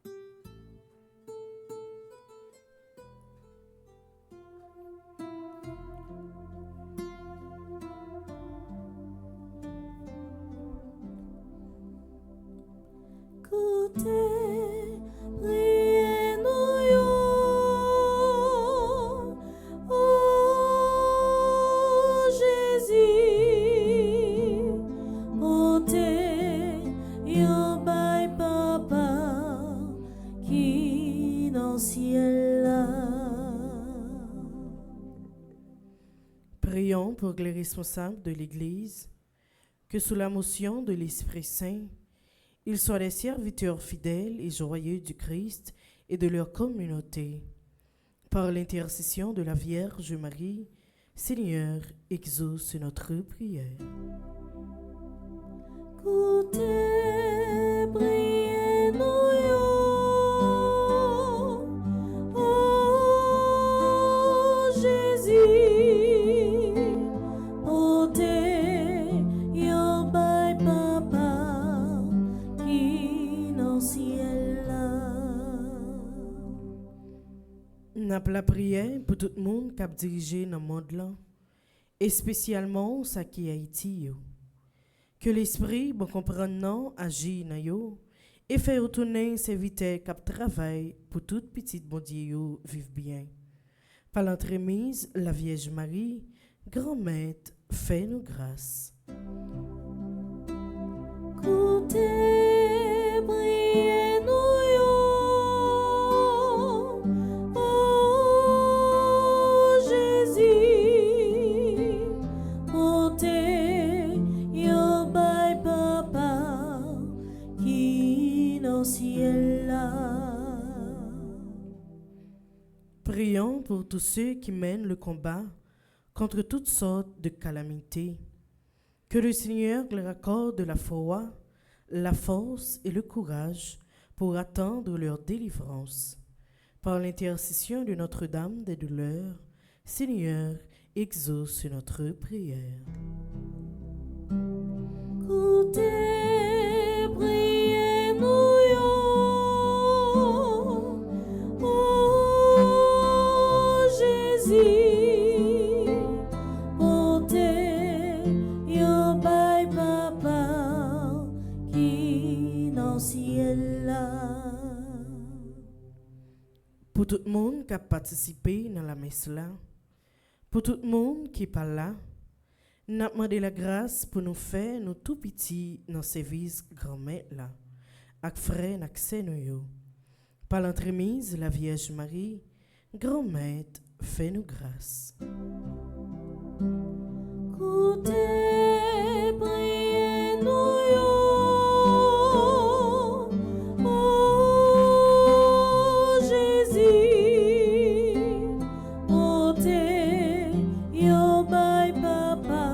Prions pour les responsables de l'Église, que sous la motion de l'Esprit Saint, ils soient les serviteurs fidèles et joyeux du Christ et de leur communauté. Par l'intercession de la Vierge Marie, Seigneur, exauce notre prière. Écoutez, priez-nous. Oh Jésus, ôtez N'a pas la prière pour tout le monde qui a dirigé dans le monde là, et spécialement ça qui est Haïti. Yo. Que l'esprit, bon comprenant, agit dans yo, et fait retourner ses vitesses qui travaillent pour toute petite bon Dieu yo vivre bien. Par l'entremise, la Vierge Marie, grand-maître, fais-nous grâce. Écoutez, priez-nous, yo. Oh, Jésus, ôtez, yo, bye, papa, qui dans le ciel là. Prions pour tous ceux qui mènent le combat contre toutes sortes de calamités. Que le Seigneur leur accorde la foi, la force et le courage pour attendre leur délivrance. Par l'intercession de Notre-Dame des douleurs, Seigneur, exauce notre prière. Écoutez, priez-nous, yo. Oh, Jésus, ôtez, yo, bye, papa, qui dans le ciel là. Pour tout le monde qui a participé dans la messe là, pour tout le monde qui n'est pas là, nous avons demandé la grâce pour nous faire nous tout petits dans le service grand-mère là, avec frère et nous. Par l'entremise, la Vierge Marie, grand-maître, fais-nous grâce. Écoutez, priez-nous, yo. Oh, Jésus, ôtez, yo, bye, papa,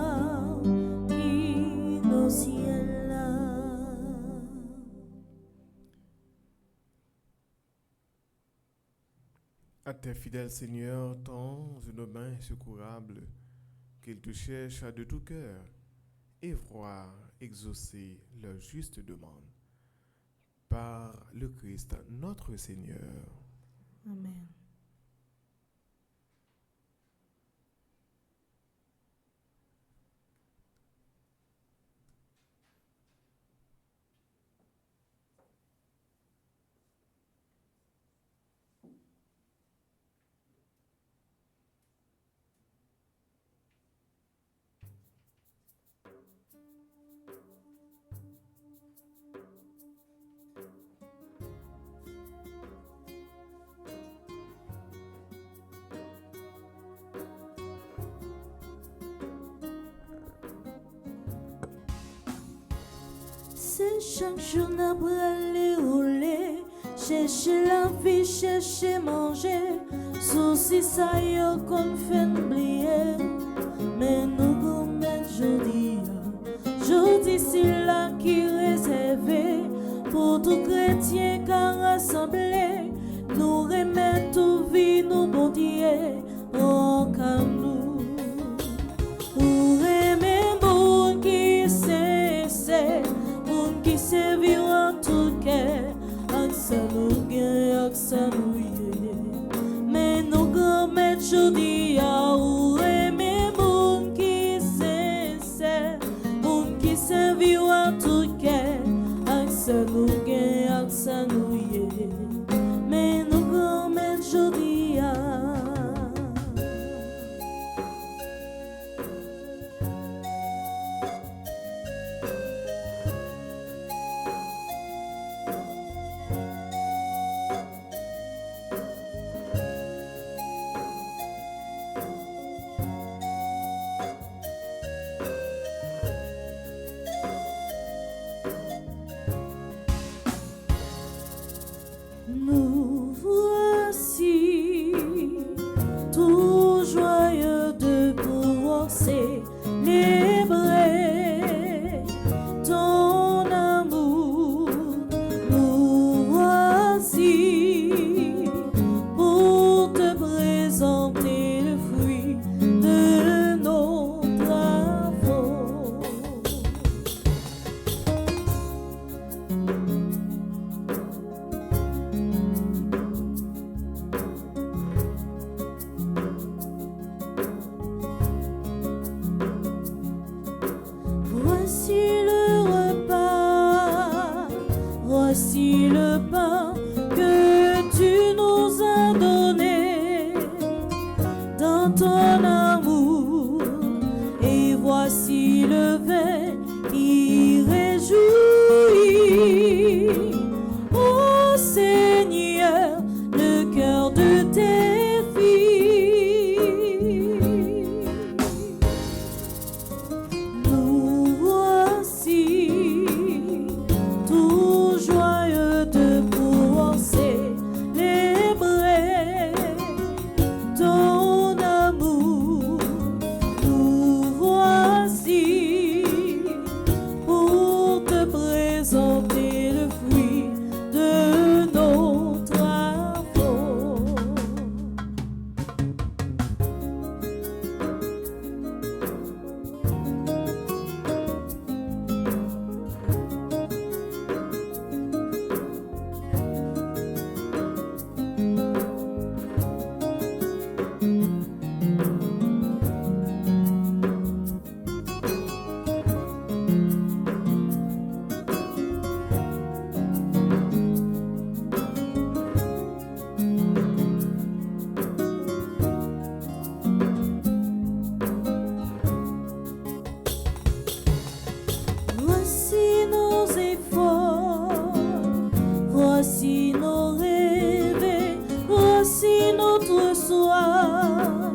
qui dans le ciel là. À tes fidèles Seigneur, tends une main secourable, qu'ils te cherchent de tout cœur et voient exaucer leur juste demande. Par le Christ notre Seigneur. Amen. C'est chaque jour n'a pas les rouler, chercher la vie, chercher manger, souci ça y est qu'on fait oublier. Mais nous gourmets jodi c'est là qui réservé pour tout chrétien qu'a rassemblé. Nous remet tout vie, nous bon Dieu, en nous. Pour aimer bon qui c'est qui servir en tout cas, ak sa nou gen, ak sa nou ye. Mais nous gomet jodi a ou reme moun ki c'est moun ki servir en tout cas, ak sa nou gen, ak sa nou ye. Mais nous gomet jodi a. voici le pain que tu nous as donné dans ton amour, et voici le vin qui réjouit. Ô Seigneur, le cœur de tes filles. Nous voici tout joyeux de pouvoir célébrer ton amour. Nous voici pour te présenter le fruit de nos travaux. Voici nos efforts, voici nos rêves, voici notre soif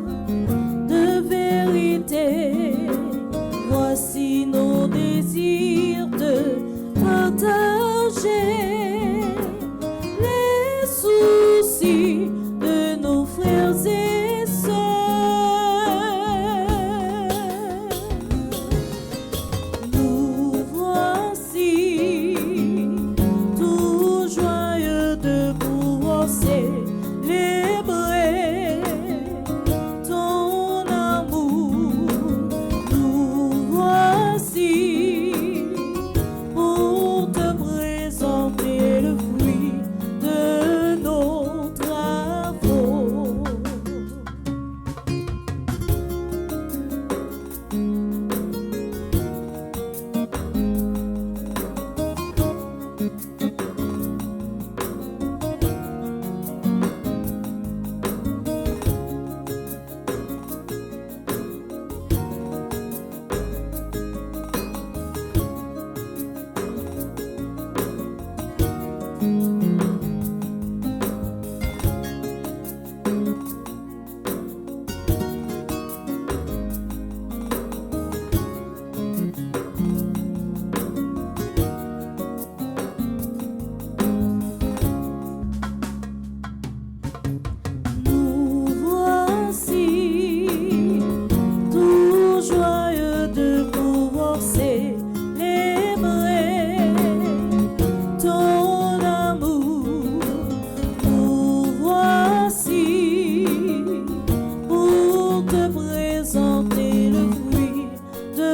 de vérité. Voici nos désirs de partager les soucis de nos frères et sœurs. Nous voici tout joyeux de pouvoir célébrer ton amour. Nous voici pour te présenter le fruit de nos travaux. Nous voici tout joyeux de pouvoir célébrer ton amour. Nous voici pour te présenter le fruit de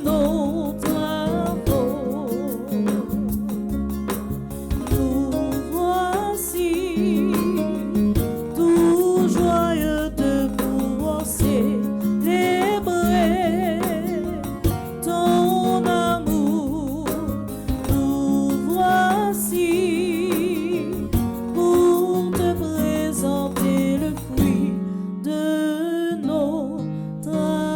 nos travaux. Nous voici tout joyeux de pouvoir célébrer ton amour. Nous voici pour te présenter le fruit de nos travaux.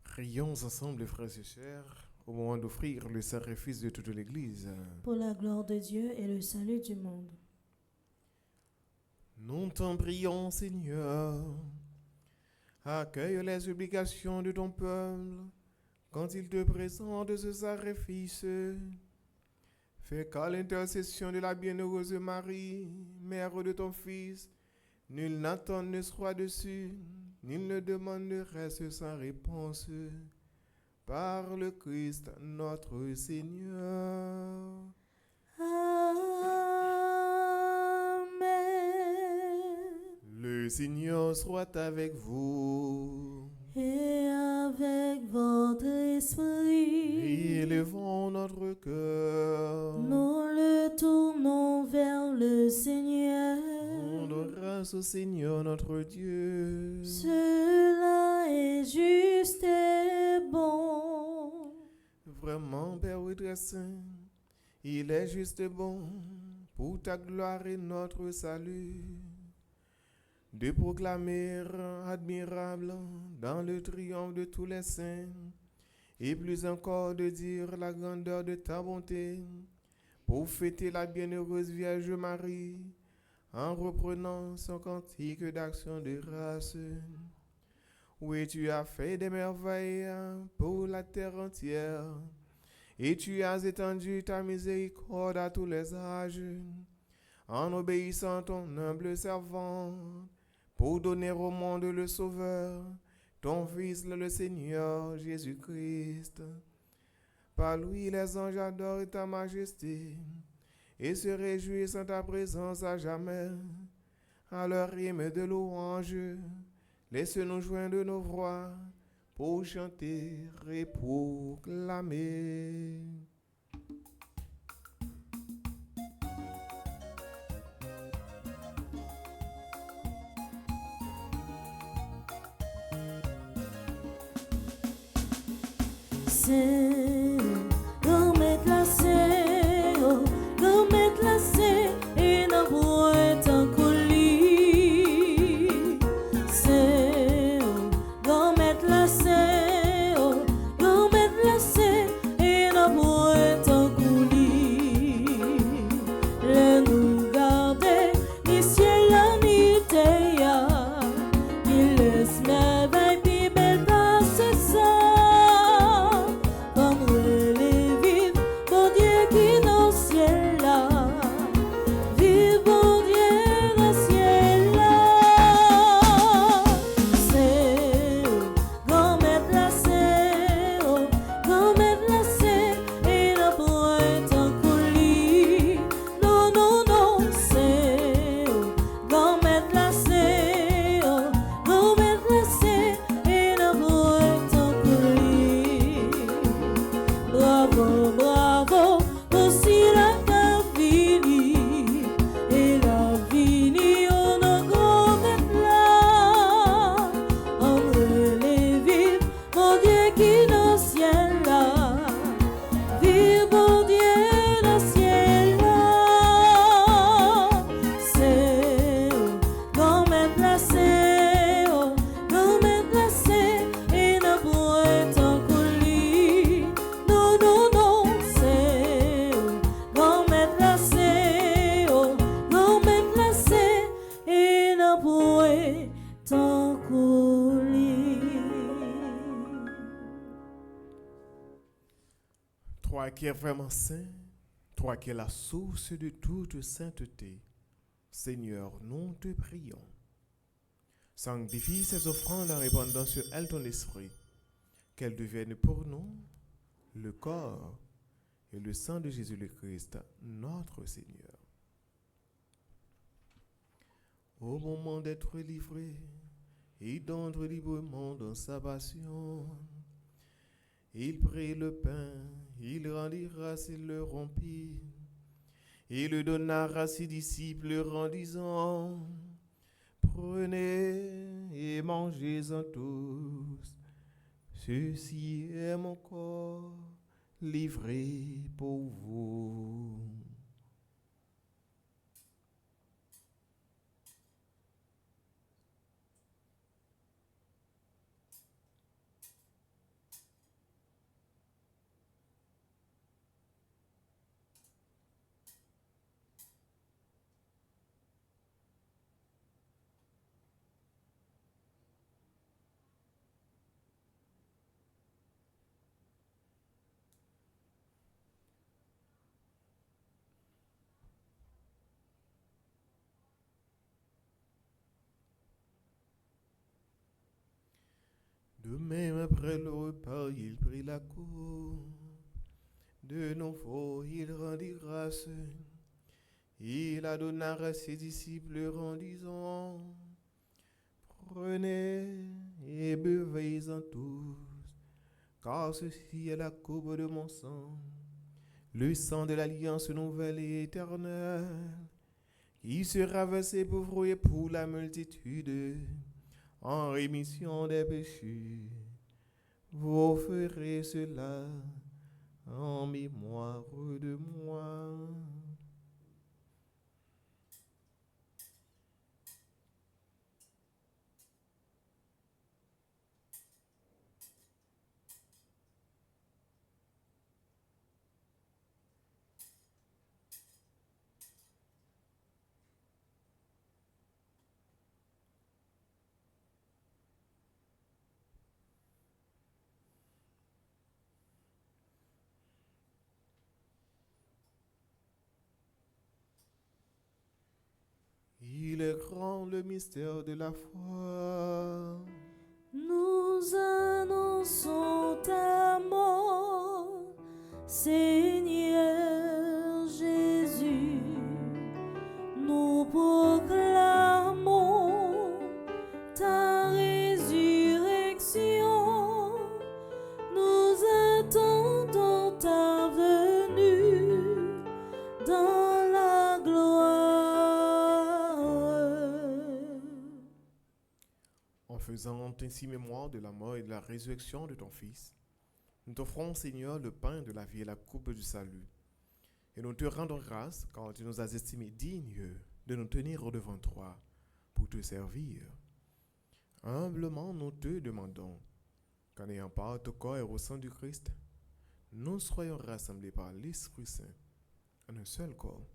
Prions ensemble, frères et sœurs, au moment d'offrir le sacrifice de toute l'Église. Pour la gloire de Dieu et le salut du monde. Nous t'en prions, Seigneur. Accueille les supplications de ton peuple quand il te présente ce sacrifice. Fais qu'à l'intercession de la bienheureuse Marie, mère de ton Fils, nul n'attend ne soit dessus, nul ne demande ne reste sans réponse. Par le Christ notre Seigneur. Amen. Le Seigneur soit avec vous. Et avec votre esprit, Élevons notre cœur. nous le tournons vers le Seigneur. Rendons grâce au Seigneur notre Dieu. Cela est juste très saint. Il est juste et bon pour ta gloire et notre salut, de proclamer admirable dans le triomphe de tous les saints, et plus encore de dire la grandeur de ta bonté, pour fêter la bienheureuse Vierge Marie, en reprenant son cantique d'action de grâce. Oui, tu as fait des merveilles pour la terre entière, et tu as étendu ta miséricorde à tous les âges, en obéissant ton humble servant, pour donner au monde le Sauveur, ton Fils le Seigneur Jésus-Christ. Par lui, les anges adorent ta majesté et se réjouissent en ta présence à jamais. À leur hymne de louange, laisse-nous joindre nos voix pour chanter et proclamer. C'est comme être lassé, comme être lassé, et n'a pas être en colis. C'est comme être lassé, comme être lassé, et n'a pas être en colis. Le nous garder, ni ciel ni terre, il laisse merveille, puis belle passe ça. Toi qui es vraiment saint, toi qui es la source de toute sainteté, Seigneur, nous te prions. Sanctifie ces offrandes en répandant sur elles ton esprit, qu'elles deviennent pour nous le corps et le sang de Jésus le Christ, notre Seigneur. Au moment d'être livré et d'entrer librement dans sa passion, il prit le pain, il rendit grâce, il le rompit, et le donna à ses disciples en disant: prenez et mangez-en tous, ceci est mon corps livré pour vous. De même, après le repas, il prit la coupe. De nouveau, il rendit grâce. Il la donna à ses disciples en disant: prenez et buvez-en tous, car ceci est la coupe de mon sang, le sang de l'alliance nouvelle et éternelle, qui sera versé pour vous et pour la multitude, en rémission des péchés. Vous ferez cela en mémoire de moi. Il est grand le mystère de la foi. Nous annonçons ta mort, Seigneur Jésus. Nous proclamons ta résurrection. Nous attendons ta venue dans la gloire. En faisant ainsi mémoire de la mort et de la résurrection de ton Fils, nous t'offrons, Seigneur, le pain de la vie et la coupe du salut. Et nous te rendons grâce car tu nous as estimés dignes de nous tenir devant toi pour te servir. Humblement, nous te demandons qu'en ayant part au corps et au sang du Christ, nous soyons rassemblés par l'Esprit Saint en un seul corps.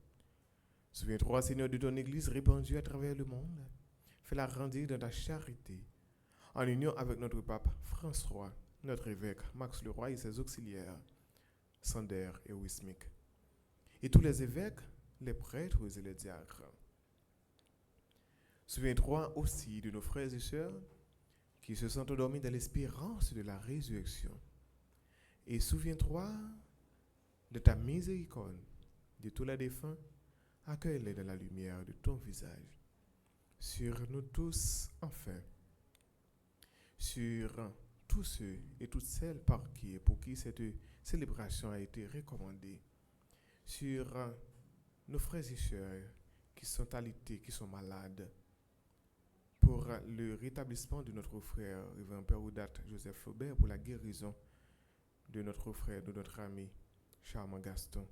Souviens-toi, Seigneur, de ton Église répandue à travers le monde. Fais-la grandir dans ta charité, en union avec notre pape François, notre évêque Max Leroy et ses auxiliaires, Sander et Wismic, et tous les évêques, les prêtres et les diacres. Souviens-toi aussi de nos frères et sœurs qui se sont endormis dans l'espérance de la résurrection. Et souviens-toi de ta miséricorde, de tous les défunts, accueille-les dans la lumière de ton visage. Sur nous tous, enfin, sur tous ceux et toutes celles par qui et pour qui cette célébration a été recommandée, sur nos frères et sœurs qui sont alités, qui sont malades, pour le rétablissement de notre frère, Révérend Père Oudate Joseph Faubert, pour la guérison de notre frère, de notre ami, Charmant Gaston.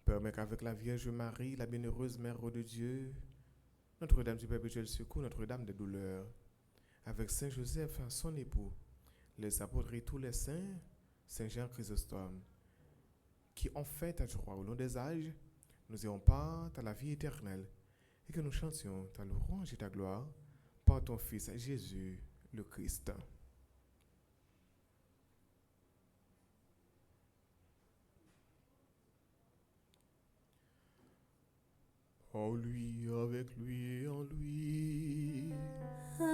Permets qu'avec la Vierge Marie, la bienheureuse Mère de Dieu, Notre-Dame du Perpétuel Secours, Notre-Dame des Douleurs, avec Saint Joseph, son époux, les apôtres et tous les saints, Saint Jean Chrysostome, qui ont fait ta joie au long des âges, nous ayons part à la vie éternelle, et que nous chantions ta louange et ta gloire par ton Fils Jésus le Christ. En lui, avec lui et en lui. Amen.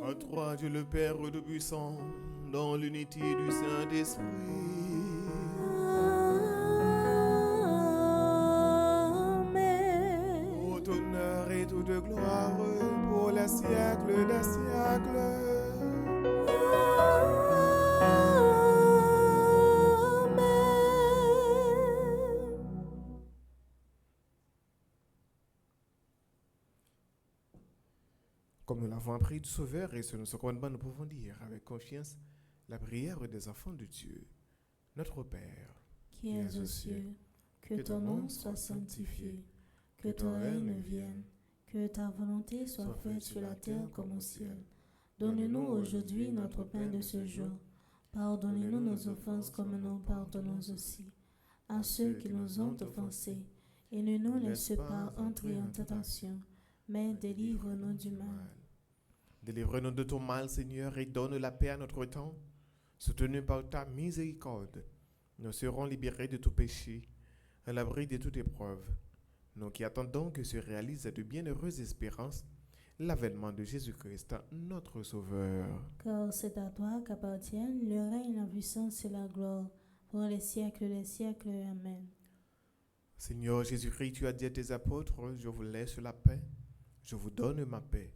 À toi, Dieu le Père Tout-Puissant, dans l'unité du Saint-Esprit. Amen. Tout honneur et toute gloire pour les siècles des siècles. Comme nous l'avons appris du Sauveur et sur ce commandement, nous pouvons dire avec confiance la prière des enfants de Dieu. Notre Père, Qui es aux cieux, que ton nom soit sanctifié, que ton règne vienne, que ta volonté soit faite sur la terre comme au ciel. Donne-nous aujourd'hui notre pain de ce jour. Pardonnez-nous nos offenses comme nous pardonnons aussi à ceux qui nous ont offensés. Et ne nous laisse pas entrer en tentation, mais délivre-nous du mal. Délivre-nous de ton mal, Seigneur, et donne la paix à notre temps. Soutenus par ta miséricorde, nous serons libérés de tout péché, à l'abri de toute épreuve. Nous qui attendons que se réalise de bienheureuses espérances, l'avènement de Jésus-Christ, notre Sauveur. Car c'est à toi qu'appartiennent le règne, la puissance et la gloire, pour les siècles des siècles. Amen. Seigneur Jésus-Christ, tu as dit à tes apôtres, je vous laisse la paix, je vous donne ma paix.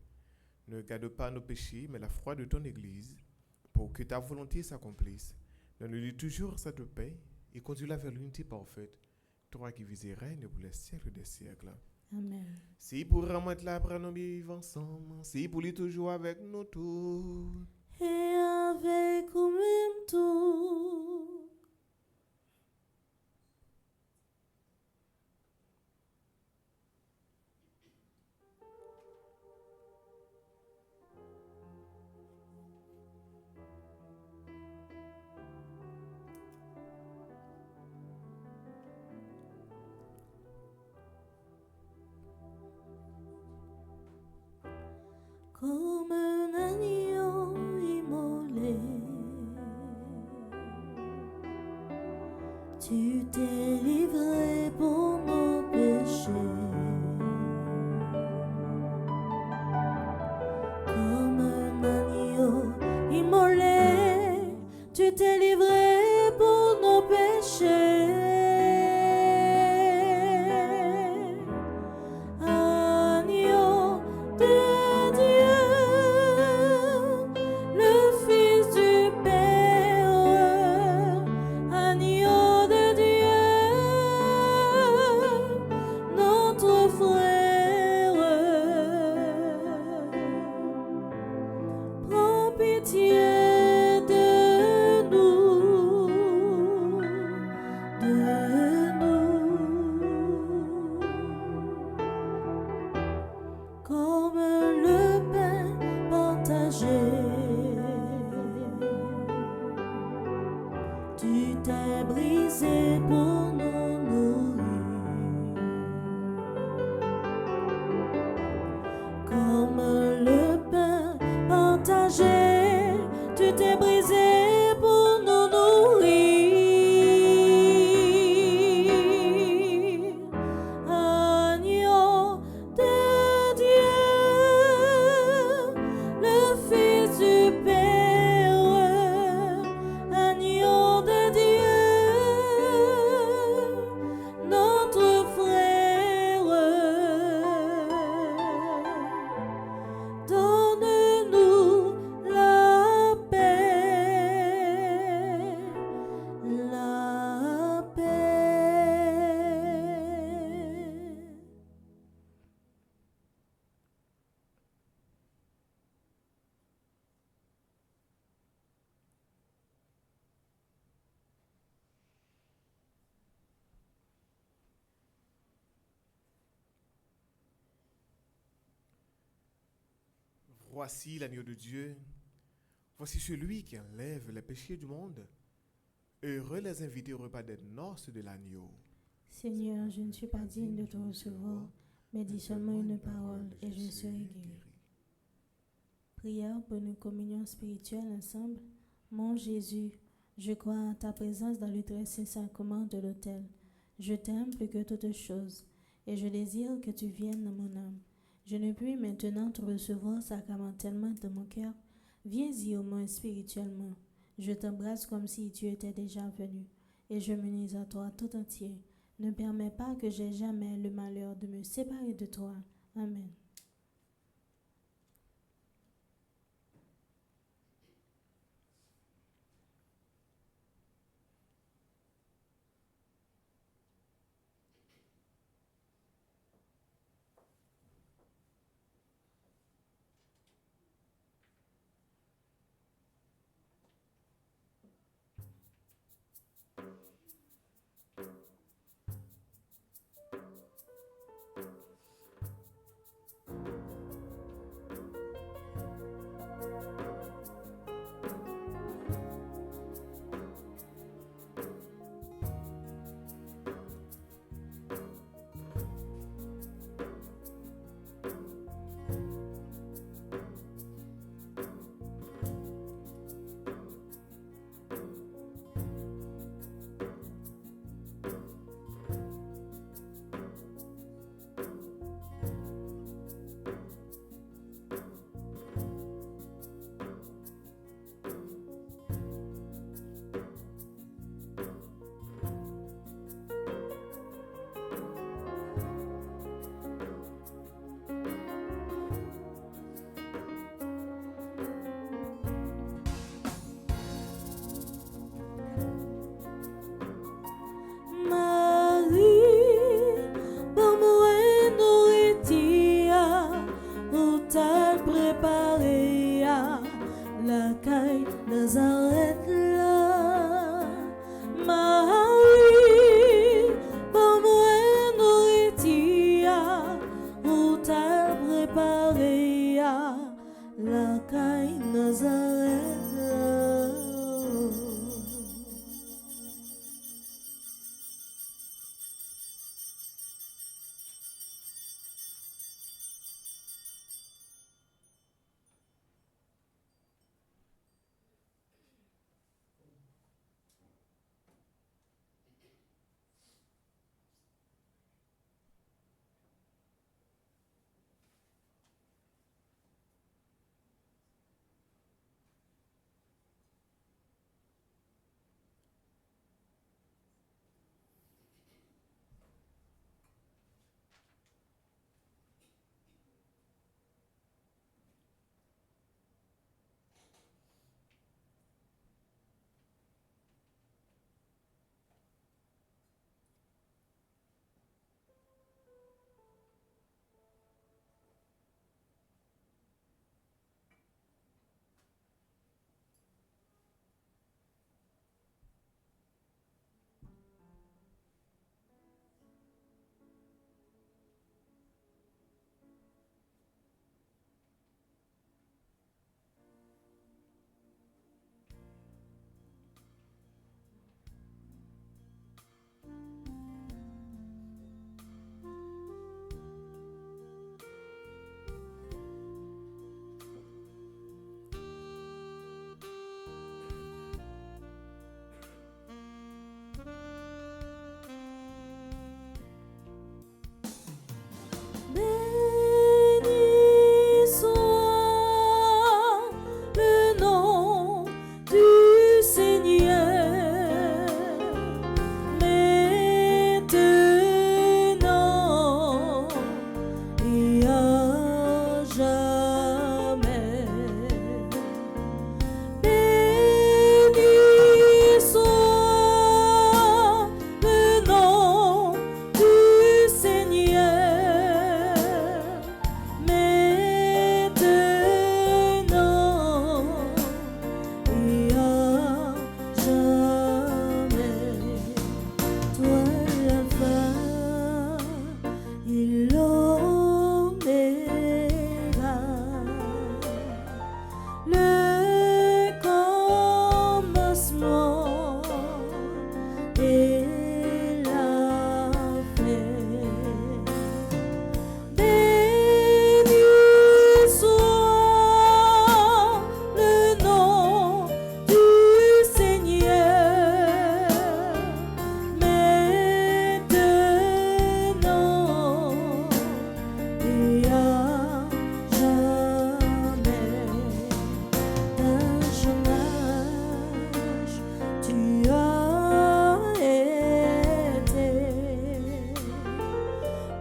Ne garde pas nos péchés, mais la foi de ton Église, pour que ta volonté s'accomplisse. Donne-lui toujours cette paix et conduis-la vers l'unité parfaite, toi qui vis et règnes pour les siècles des siècles. Amen. Si pour remettre la après nous vivre ensemble, si pour lui toujours avec nous tous. Et avec ou même tout. Comme un agneau immolé, tu t'es livré pour nos péchés. Comme un agneau immolé, tu t'es livré pour nos péchés. Agneau de Dieu, le Fils du Père, agneau de Dieu, notre frère, prends pitié de nous, comme le pain partagé. Tu t'es brisé pour nous nourrir, comme le pain partagé. Tu t'es brisé pour nous nourrir. Agneau de Dieu, le Fils du Père, agneau de Dieu, notre frère, donne-nous la paix, la paix. Voici l'agneau de Dieu. Voici celui qui enlève les péchés du monde. Heureux les invités au repas des noces de l'agneau. Seigneur, je ne suis pas digne de te recevoir, mais dis seulement une parole et je serai guéri. Prière pour une communion spirituelle ensemble. Mon Jésus, je crois à ta présence dans le très saint sacrement de l'autel. Je t'aime plus que toutes choses et je désire que tu viennes dans mon âme. Je ne puis maintenant te recevoir sacramentellement dans mon cœur. Viens-y au moins spirituellement. Je t'embrasse comme si tu étais déjà venu et je m'unis à toi tout entier. Ne permets pas que j'aie jamais le malheur de me séparer de toi. Amen. la caille Nazareth là, Marie, pour moi nourriture, ou t'a préparé la caille Nazareth là. Béni soit le nom du Seigneur, maintenant et à jamais. Béni soit le nom du Seigneur, maintenant et à jamais. Toi l'alpha et l'oméga, le commencement et la fin. Béni soit le nom du Seigneur, maintenant et à jamais. D'âge en âge, tu as été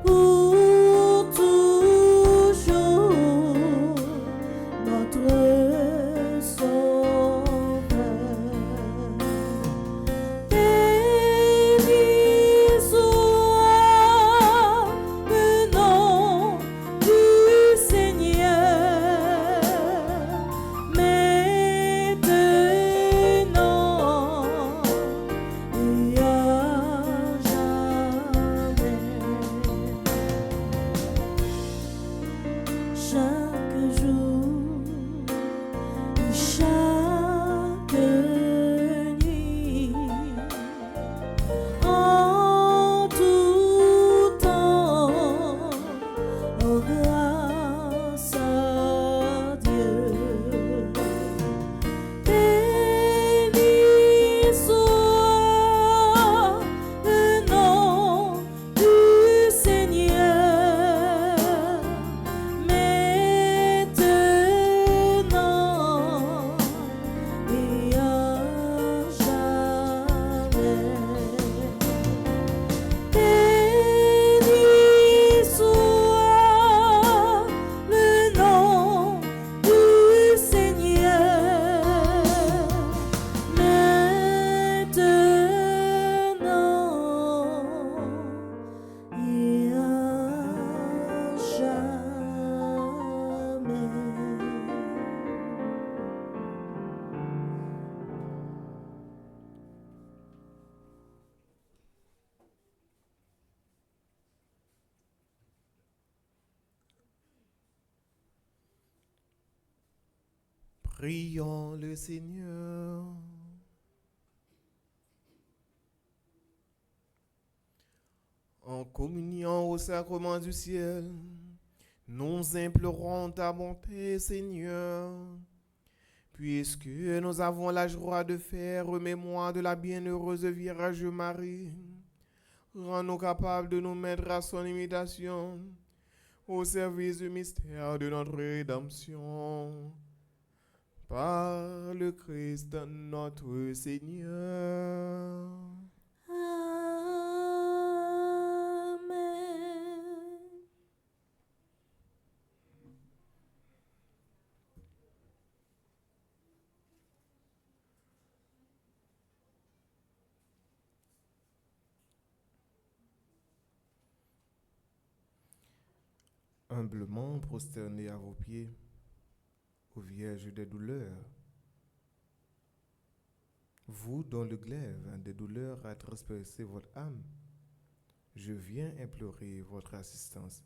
pour toujours notre Sauveur. Béni soit le nom du Seigneur, maintenant et à jamais. Chaque jour Prions le Seigneur. En communion au sacrement du ciel, nous implorons ta bonté, Seigneur. Puisque nous avons la joie de faire mémoire de la bienheureuse Vierge Marie, rends-nous capables de nous mettre à son imitation au service du mystère de notre rédemption. Par le Christ notre Seigneur. Humblement prosterné à vos pieds, ô Vierge des douleurs, vous dont le glaive des douleurs a transpercé votre âme, je viens implorer votre assistance.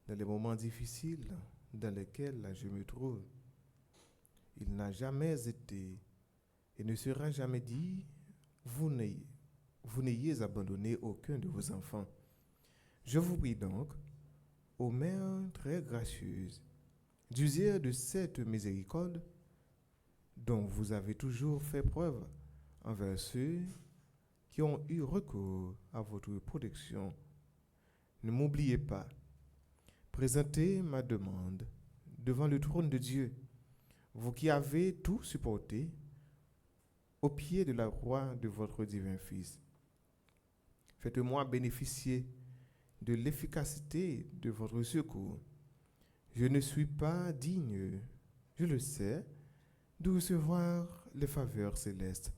Dans les moments difficiles dans lesquels je me trouve, il n'a jamais été et ne sera jamais dit, vous n'ayez abandonné aucun de vos enfants. Je vous prie donc, ô Mère très gracieuse, d'user de cette miséricorde dont vous avez toujours fait preuve envers ceux qui ont eu recours à votre protection. Ne m'oubliez pas. Présentez ma demande devant le trône de Dieu, vous qui avez tout supporté au pied de la croix de votre divin Fils. Faites-moi bénéficier de l'efficacité de votre secours. Je ne suis pas digne, je le sais, de recevoir les faveurs célestes.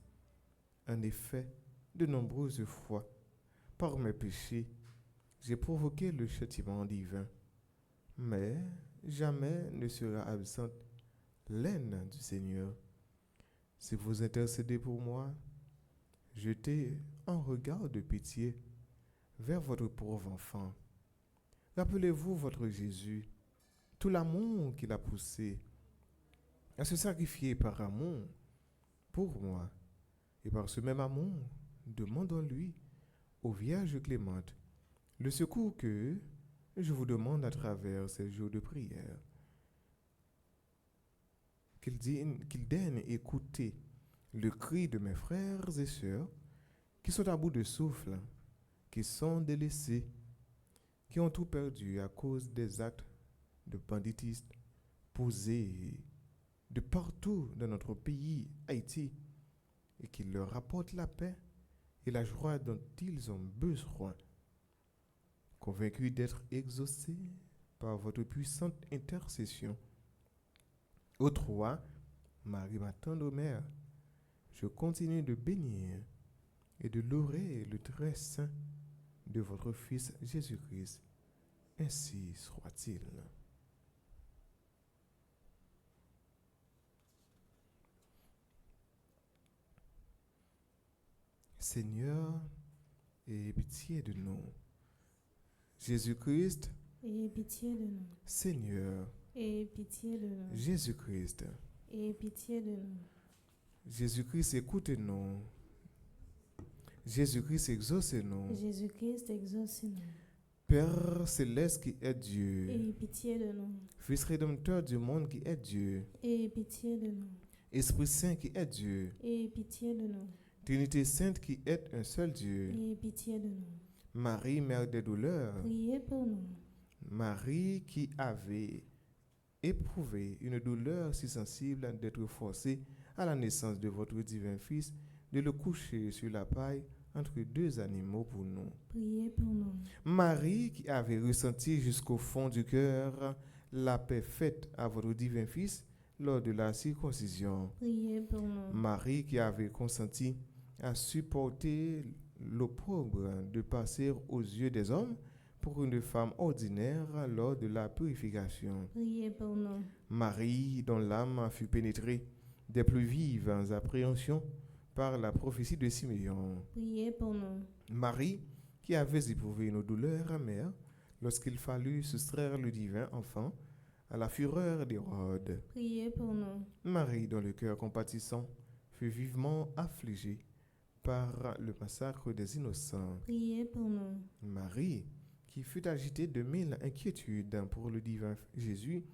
En effet, de nombreuses fois, par mes péchés, j'ai provoqué le châtiment divin. Mais jamais ne sera absente l'aide du Seigneur. Si vous intercédez pour moi, jetez un regard de pitié vers votre pauvre enfant. Rappelez-vous votre Jésus, tout l'amour qu'il a poussé à se sacrifier par amour pour moi. Et par ce même amour, demandons-lui, ô Vierge clémente, le secours que je vous demande à travers ces jours de prière. Qu'il daigne écouter le cri de mes frères et sœurs qui sont à bout de souffle, qui sont délaissés, qui ont tout perdu à cause des actes de banditisme posés de partout dans notre pays, Haïti, et qui leur apportent la paix et la joie dont ils ont besoin. Convaincus d'être exaucés par votre puissante intercession. Ô trois, Marie, ma tendre mère, je continue de bénir et de louer le très saint de votre Fils Jésus-Christ. Ainsi soit-il. Seigneur, aie pitié de nous. Jésus-Christ, Aie pitié de nous. Seigneur, Aie pitié de nous. Jésus-Christ, Aie pitié de nous. Jésus-Christ, écoutez-nous. Jésus-Christ, exaucez-nous. Jésus-Christ, exauce-nous. Père céleste qui est Dieu, Aie pitié de nous. Fils rédempteur du monde qui est Dieu, Aie pitié de nous. Esprit Saint qui est Dieu, Aie pitié de nous. Trinité Sainte qui est un seul Dieu, Aie pitié de nous. Marie, Mère des douleurs, Priez pour nous. Marie qui avait éprouvé une douleur si sensible d'être forcée à la naissance de votre divin Fils de le coucher sur la paille entre deux animaux pour nous. Priez pour nous. Marie qui avait ressenti jusqu'au fond du cœur la paix faite à votre divin Fils lors de la circoncision. Priez pour nous. Marie qui avait consenti à supporter l'opprobre de passer aux yeux des hommes pour une femme ordinaire lors de la purification. Priez pour nous. Marie dont l'âme fut pénétrée des plus vives appréhensions par la prophétie de Siméon. Priez pour nous. Marie qui avait éprouvé une douleur amère lorsqu'il fallut soustraire le divin enfant à la fureur d'Hérode. Priez pour nous. Marie, dont le cœur compatissant fut vivement affligé par le massacre des innocents. Priez pour nous. Marie, qui fut agitée de 1000 inquiétudes pour le divin Jésus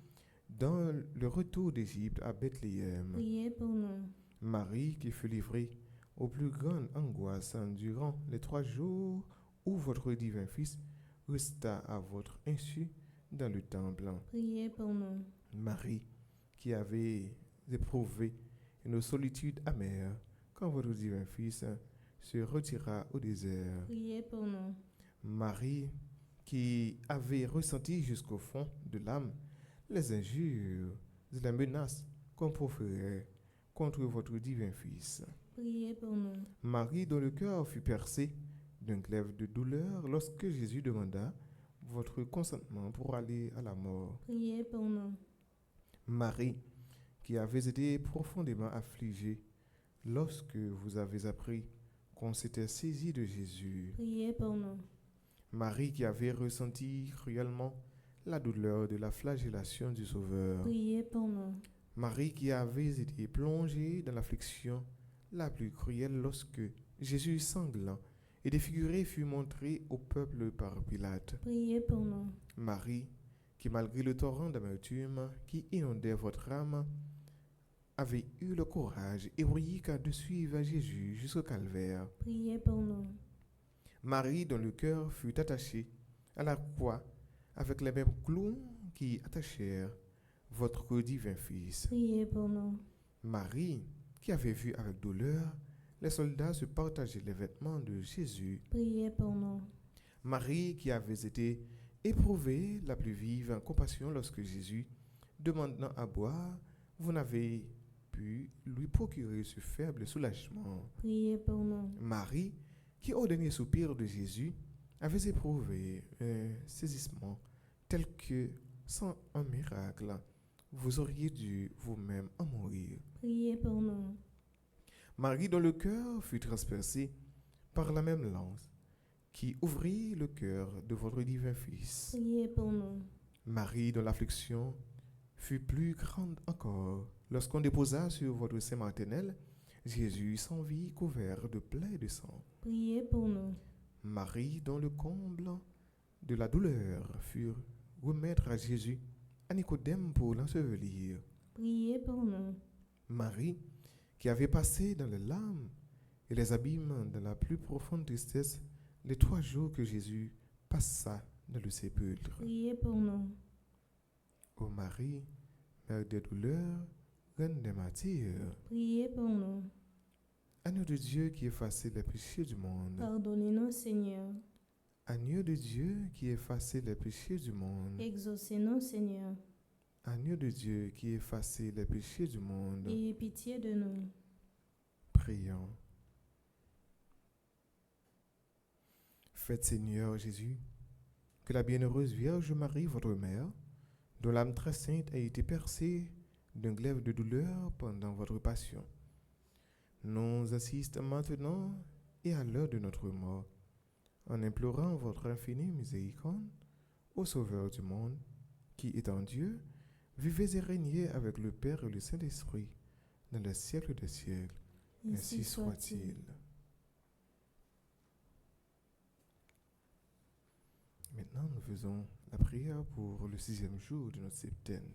dans le retour d'Égypte à Bethléem. Priez pour nous. Marie, qui fut livrée aux plus grandes angoisses durant les 3 jours où votre divin Fils resta à votre insu dans le temple. Priez pour nous. Marie, qui avait éprouvé une solitude amère quand votre divin Fils se retira au désert. Priez pour nous. Marie, qui avait ressenti jusqu'au fond de l'âme les injures et les menaces qu'on proférait contre votre divin Fils. Priez pour nous. Marie, dont le cœur fut percé d'un glaive de douleur lorsque Jésus demanda votre consentement pour aller à la mort. Priez pour nous. Marie, qui avait été profondément affligée lorsque vous avez appris qu'on s'était saisi de Jésus. Priez pour nous. Marie, qui avait ressenti cruellement la douleur de la flagellation du Sauveur. Priez pour nous. Marie, qui avait été plongée dans l'affliction la plus cruelle lorsque Jésus sanglant et défiguré fut montré au peuple par Pilate. Priez pour nous. Marie, qui malgré le torrent d'amertume qui inondait votre âme, avait eu le courage héroïque de suivre Jésus jusqu'au calvaire. Priez pour nous. Marie, dont le cœur fut attaché à la croix avec les mêmes clous qui attachèrent votre divin Fils. Priez pour nous. Marie, qui avait vu avec douleur les soldats se partager les vêtements de Jésus. Priez pour nous. Marie, qui avait été éprouvée la plus vive compassion lorsque Jésus, demandant à boire, vous n'avez pu lui procurer ce faible soulagement. Priez pour nous. Marie, qui au dernier soupir de Jésus, avait éprouvé un saisissement tel que, sans un miracle, vous auriez dû vous-même en mourir. Priez pour nous. Marie, dont le cœur fut transpercé par la même lance, qui ouvrit le cœur de votre divin Fils. Priez pour nous. Marie, dont l'affliction fut plus grande encore, lorsqu'on déposa sur votre sein maternel Jésus sans vie couvert de plaies et de sang. Priez pour nous. Marie, dont le comble de la douleur fut remettre à Jésus à Nicodème pour l'ensevelir. Priez pour nous. Marie, qui avait passé dans les larmes et les abîmes de la plus profonde tristesse les 3 jours que Jésus passa dans le sépulcre. Priez pour nous. Ô Marie, mère des douleurs, reine des martyrs, Priez pour nous. agneau de Dieu qui effaçait les péchés du monde, Pardonnez-nous, Seigneur. agneau de Dieu qui effaçait les péchés du monde, Exaucez-nous, Seigneur. agneau de Dieu qui effaçait les péchés du monde, Ayez pitié de nous. prions. Faites, Seigneur Jésus, que la bienheureuse Vierge Marie, votre mère, dont l'âme très sainte a été percée d'un glaive de douleur pendant votre passion, nous assiste maintenant et à l'heure de notre mort, en implorant votre infinie miséricorde au Sauveur du monde, qui étant Dieu, vivez et régnez avec le Père et le Saint-Esprit dans les siècles des siècles. Ainsi soit-il. Maintenant, nous faisons la prière pour le 6e jour de notre septaine.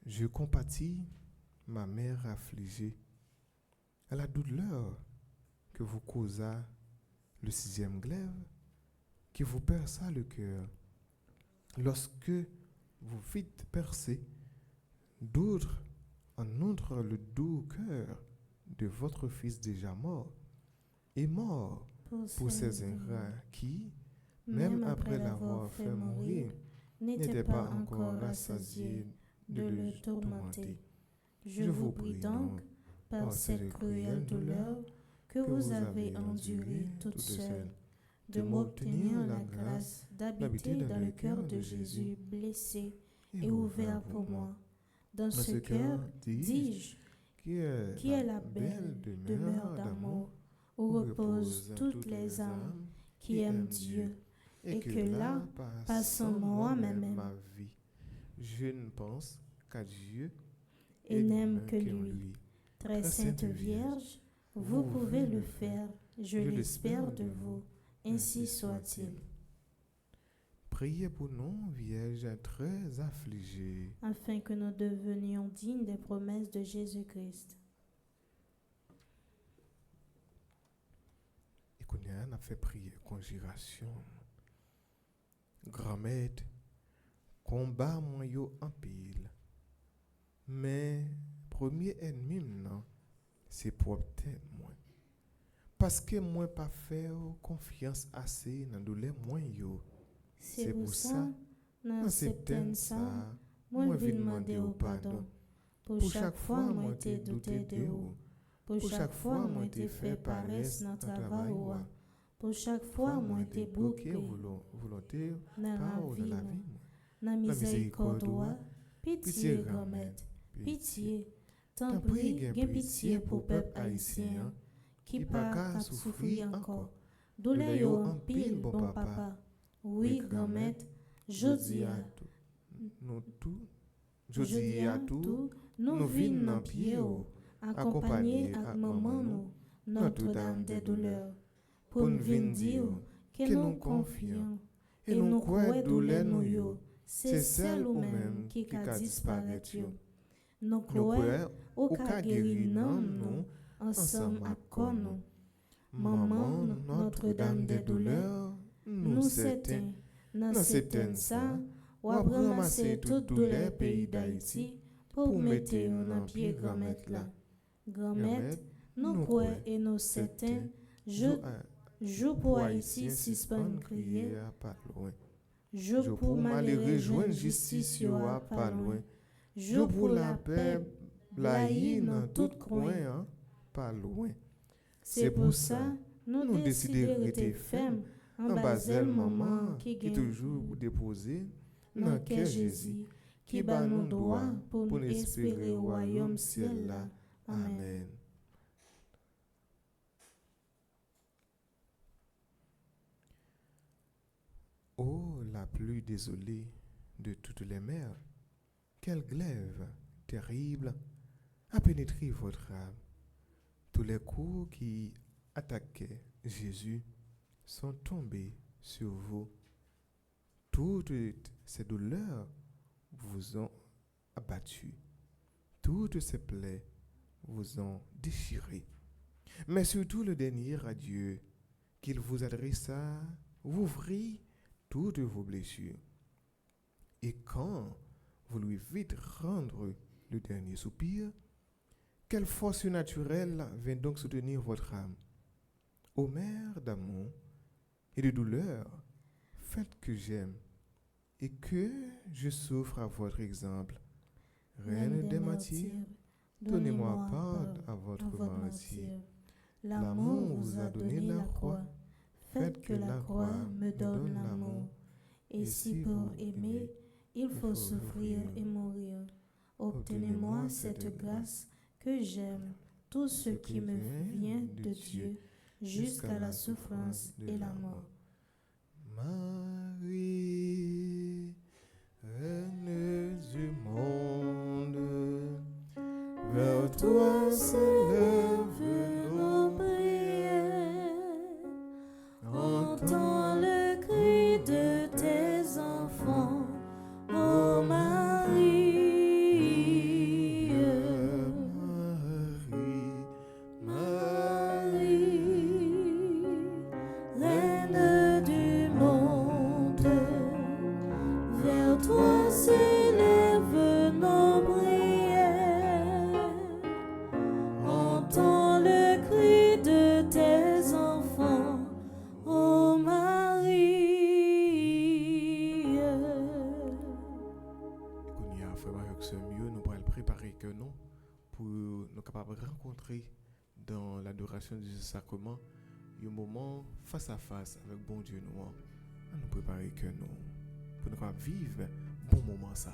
Je compatis ma mère affligée à la douleur que vous causa le 6e glaive, qui vous perça le cœur, lorsque vous fîtes percer d'autres en outre le doux cœur de votre Fils déjà mort, et mort pour ces ingrats qui, même après l'avoir fait mourir, n'était pas encore rassasié de le tourmenter. Je vous prie donc, par cette cruelle douleur que vous avez endurée toute seule, de m'obtenir la grâce d'habiter dans le cœur de Jésus blessé et ouvert pour moi. Dans ce cœur, dis-je, qui est la belle demeure d'amour, où reposent toutes les âmes qui aiment Dieu, et que là, passant moi-même, je ne pense qu'à Dieu et n'aime que lui. Très sainte Vierge, vous pouvez le faire, je l'espère de vous, ainsi soit-il. Priez pour nous, Vierge très affligée, Afin que nous devenions dignes des promesses de Jésus-Christ. et qu'on a fait prier conjuration. Grand-mère, combat moi yo en pile. Mais premier ennemi non, c'est propre tête moi. Parce que moi pas faire confiance assez dans douleur moi yo. C'est pour ça, dans septembre ça, moi vais demander au pardon. Pour chaque fois, moi t'ai douté de vous. Pour chaque fois, moi t'ai fait paresse dans travail. Pour chaque fois, moi t'ai bloqué volonté dans la dans vie. la vie. Dans miséricorde, pitié, grand-mère, pitié. Tant pis, gain pitié pour peuple haïtien qui pas qu'à souffrir encore. Douleur yo en pile, bon papa. Oui, grand-mère, je dis à tout. Je dis à tout, nous vîmes dans pied, accompagnés avec maman nous, Notre-Dame des douleurs, pour nous venir dire que nous confions et nous croyons douleur nous yo, c'est celle ou même qui a disparaître yo. Nous croyons au cas guéri nous ensemble avec nous. Maman, Notre-Dame des douleurs, nous certains, dans septembre ça, ou a ramasser toute douleur pays d'Haïti pour mettre dans pied grand-mère là. Grand-mère, nous croyons et nous certains, je pour Haïti suspend crier, je pour malheureux joindre justice yo a pas loin, je pour la paix blaye dans tout coin pas loin. C'est pour ça nous décidons de rester fermes en basel maman qui est toujours déposé dans cœur Jésus qui bat nous droit pour nous espérer au royaume ciel là. Amen. Oh, la plus désolée de toutes les mères, quel glaive terrible a pénétré votre âme. Tous les coups qui attaquaient Jésus sont tombés sur vous. Toutes ces douleurs vous ont abattu. Toutes ces plaies vous ont déchiré. Mais surtout le dernier adieu qu'il vous adressa vous ouvrit toutes vos blessures. Et quand vous lui vîtes rendre le dernier soupir, quelle force naturelle vint donc soutenir votre âme? Ô mère d'amour et de douleur, faites que j'aime et que je souffre à votre exemple. Reine des martyrs, donnez-moi part à votre martyr. L'amour vous a donné la croix, faites que la croix me donne l'amour. Et si pour aimer, il faut souffrir et mourir, obtenez-moi cette grâce que j'aime tout ce qui me vient de Dieu jusqu'à la souffrance et la mort. Marie, Reine du monde, vers toi s'élèvent nos prières. Entends le cri de tes enfants, ô Marie. Reine du monde, vers toi s'élèvent nos prières. Entends le cri de tes enfants, ô Marie. Kounia, frère avec ce mieux, nous pourrons préparer que nous pour nous capables de rencontrer dans l'adoration du sacrement un moment face à face avec bon Dieu nous. Nous préparer que nous pour nous capables vivre bon moment ça.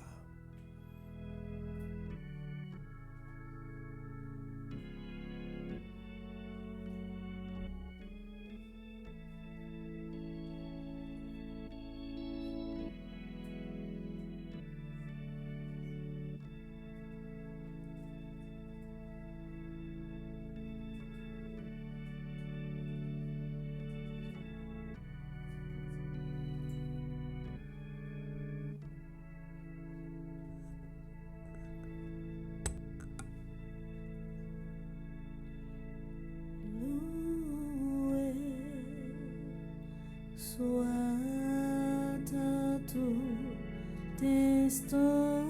destin.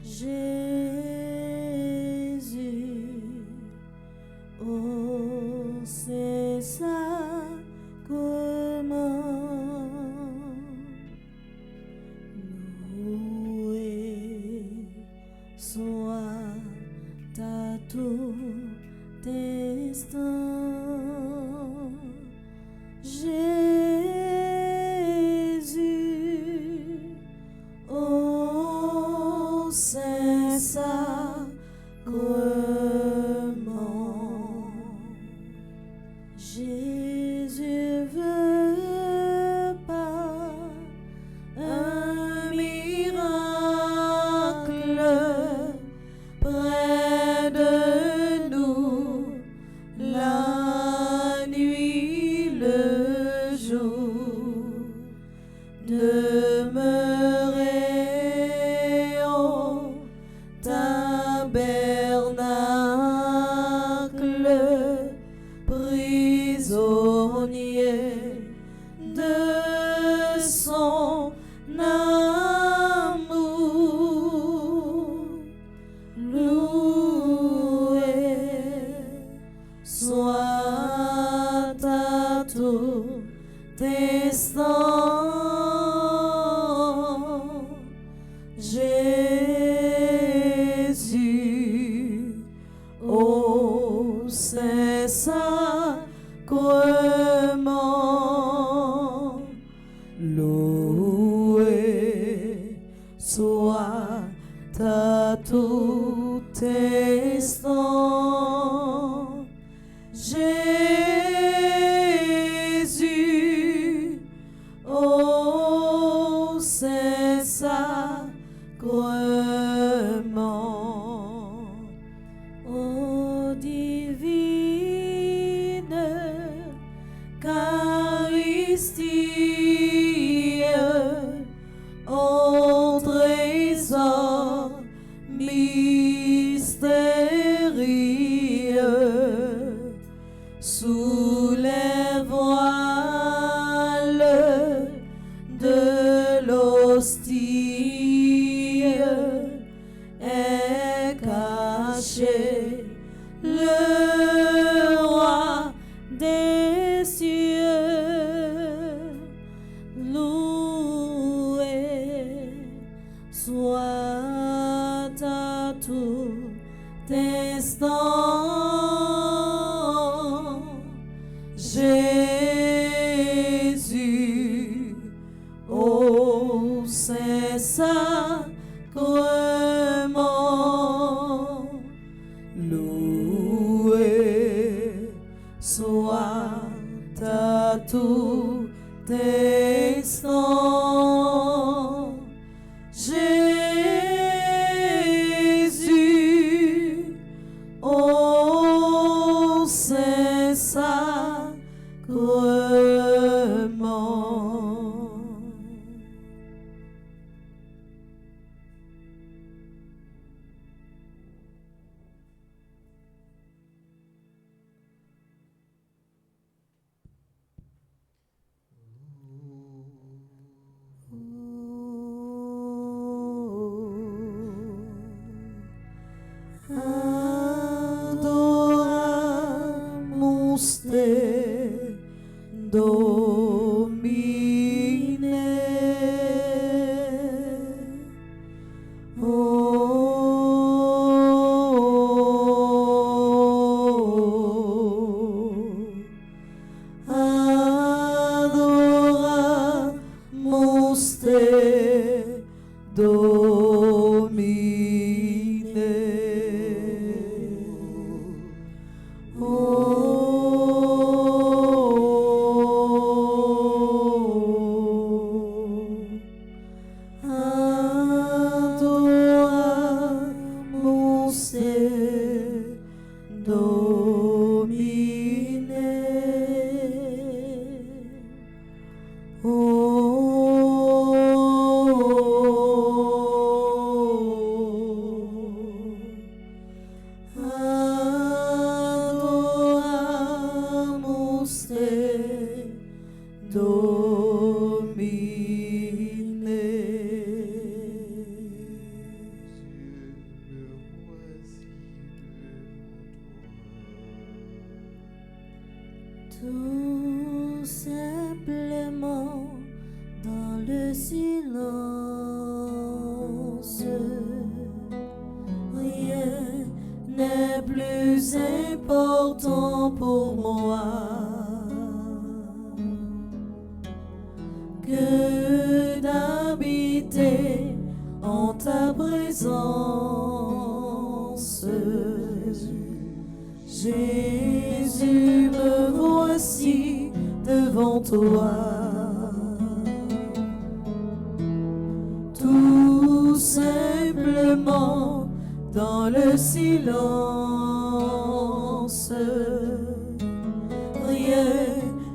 Jésus, oh c'est sacrement. Loué soit ta tout destin. Jésus, oh c'est sacrement. Jésus veut pas un miracle près de nous, la nuit, le jour, demeurer au tabernacle, prisonnier de son amour. Loué soit ta tout destin. Jésus, oh c'est sacrement. Loué soit ta tout destin. Jésus, oh c'est sacrement. Oh divine Eucharistie, oh trésor mystérieux, sous les voiles de l'hostie est caché le roi des cieux. Loué soit ta tout destin. Jésus, oh c'est sacrement. Loué soit ta tout destin. Jésus, oh c'est sacrement. Adoramus te, Domine. Adoramus te, Adoramus te, Domine. plus important pour moi que d'habiter en ta présence. Jésus, me voici devant toi. Tout simplement dans le silence. Rien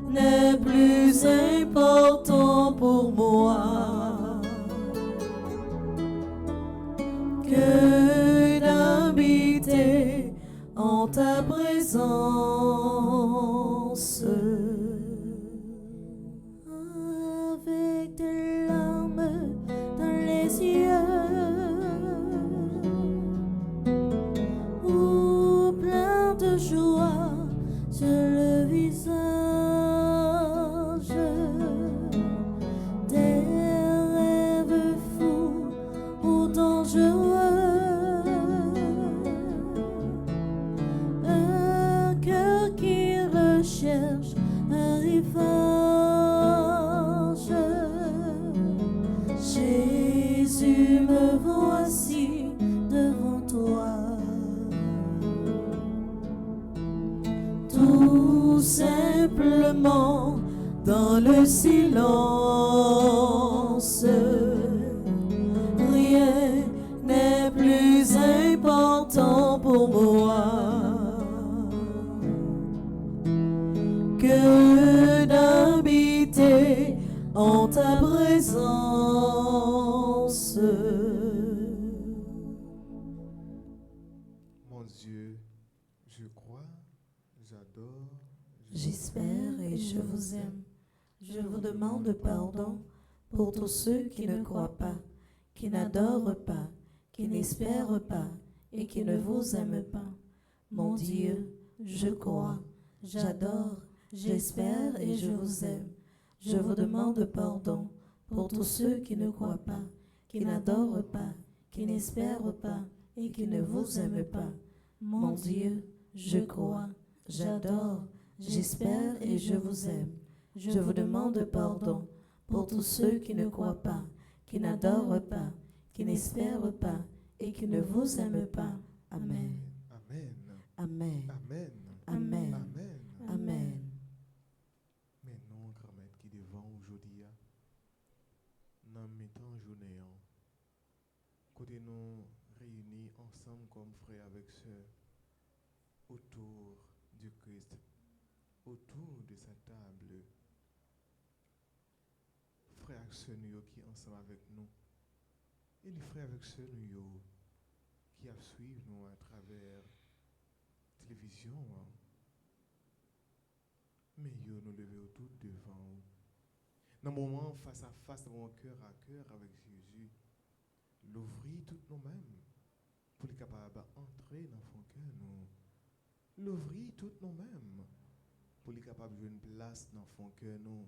n'est plus important pour moi que d'habiter en ta présence. Avec des larmes dans les yeux ou plein de joie sur le visage, des rêves fous ou dangereux, un cœur qui recherche un rivage. Jésus, me voici devant toi. Tout simplement dans le silence. Rien n'est plus important pour moi que d'habiter en ta présence. Mon Dieu, je crois, j'adore, J'espère et je vous aime. Je vous demande pardon pour tous ceux qui ne croient pas, qui n'adorent pas, qui n'espèrent pas et qui ne vous aiment pas. Mon Dieu, je crois, j'adore, j'espère et je vous aime. Je vous demande pardon pour tous ceux qui ne croient pas, qui n'adorent pas, qui n'espèrent pas et qui ne vous aiment pas. Mon Dieu, je crois, j'adore, j'espère et je vous aime. Je vous demande pardon pour tous ceux qui ne croient pas, qui n'adorent pas, qui n'espèrent pas et qui ne vous aiment pas. Amen. Amen. Amen. Amen. Amen. Amen. Amen. Mais non, grand-mère qui devant aujourd'hui, dans mes temps journée, côté nous réunis ensemble comme frères avec sœurs autour du Christ, autour de sa table. Frères et sœurs nous qui ensemble avec nous, et les frères et sœurs nous qui suivent nous à travers télévision, mais yo nous lever tout devant vous. Dans le moment face à face, dans mon cœur à cœur avec Jésus, l'ouvrir tout nous-mêmes pour être capable d'entrer dans son cœur nous. L'ouvrir tout nous-mêmes pour être capable de une place dans son cœur nous.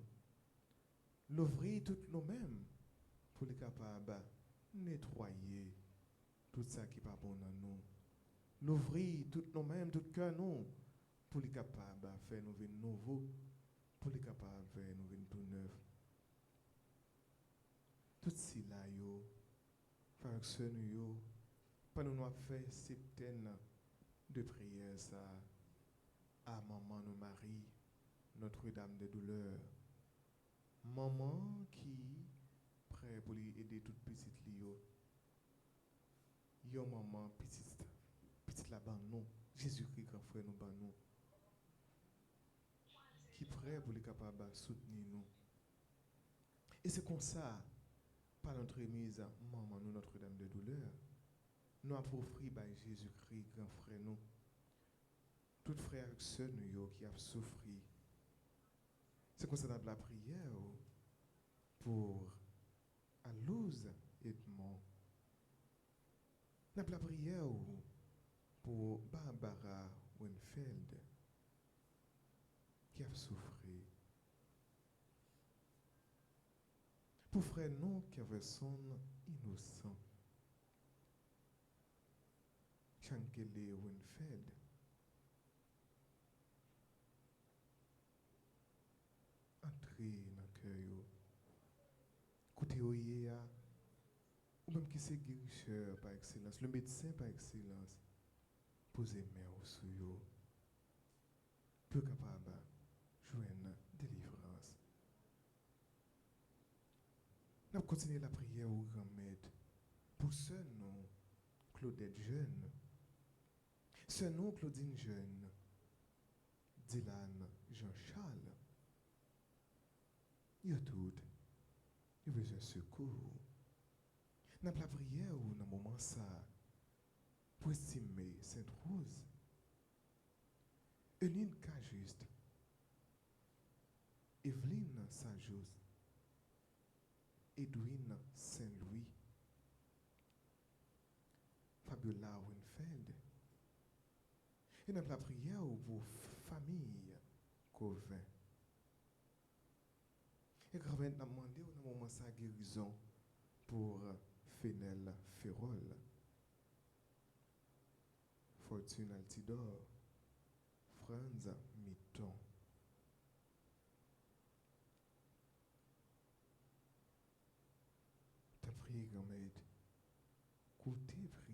L'ouvrir tout nous-mêmes pour être capable de nettoyer tout ça qui n'est pas bon dans nous. L'ouvrir tout nous-mêmes, tout cœur nous pour être capable de faire nous venir nouveau, pour être capable de faire nous venir tout neuf. Tout cela, frères et sœurs, pendant nous avons fait septaine de prières ça, à maman nous Marie, Notre-Dame des douleurs. Maman qui prêt pour lui aider toute petite Lio. Yo maman petite la ban nous. Jésus-Christ grand frère nous ban nous. Qui prêt pour lui capable de soutenir nous. Et c'est comme ça, par notre mise maman nous Notre-Dame des douleurs, nous avons offert par Jésus-Christ grand frère nous. Toutes frères et sœurs nous qui ont souffert. C'est comme ça dans la prière pour Alouz Edmond. Dans la prière pour Barbara Winfeld qui a souffert. Pour frère nous qui avait son innocent. Chankele Winfeld. Entrez dans le cœur. Écoutez, ou même qui c'est guérisseur par excellence, le médecin par excellence, posez main sur eux, peu capable de joindre délivrance. Nous continuons la prière au grand maître pour ceux nous, Claudette jeune, ceux nous, Claudine jeune, Dylan Jean-Charles, ils ont tout, ils ont besoin de secours. Nous avons la prière ou dans le moment ça, pour estimer Sainte Rose, Eline Cajuste, Evelyne Sajos, Edwin Saint-Louis, Fabiola Winfeld. Et nous avons la prière pour famille Covin. Et quand même, nous avons demandé au moment ça guérison pour Fenel Ferrol, Fortune Altidor, Franz Mitton. Ta prière, grand-mère, écoutez prière.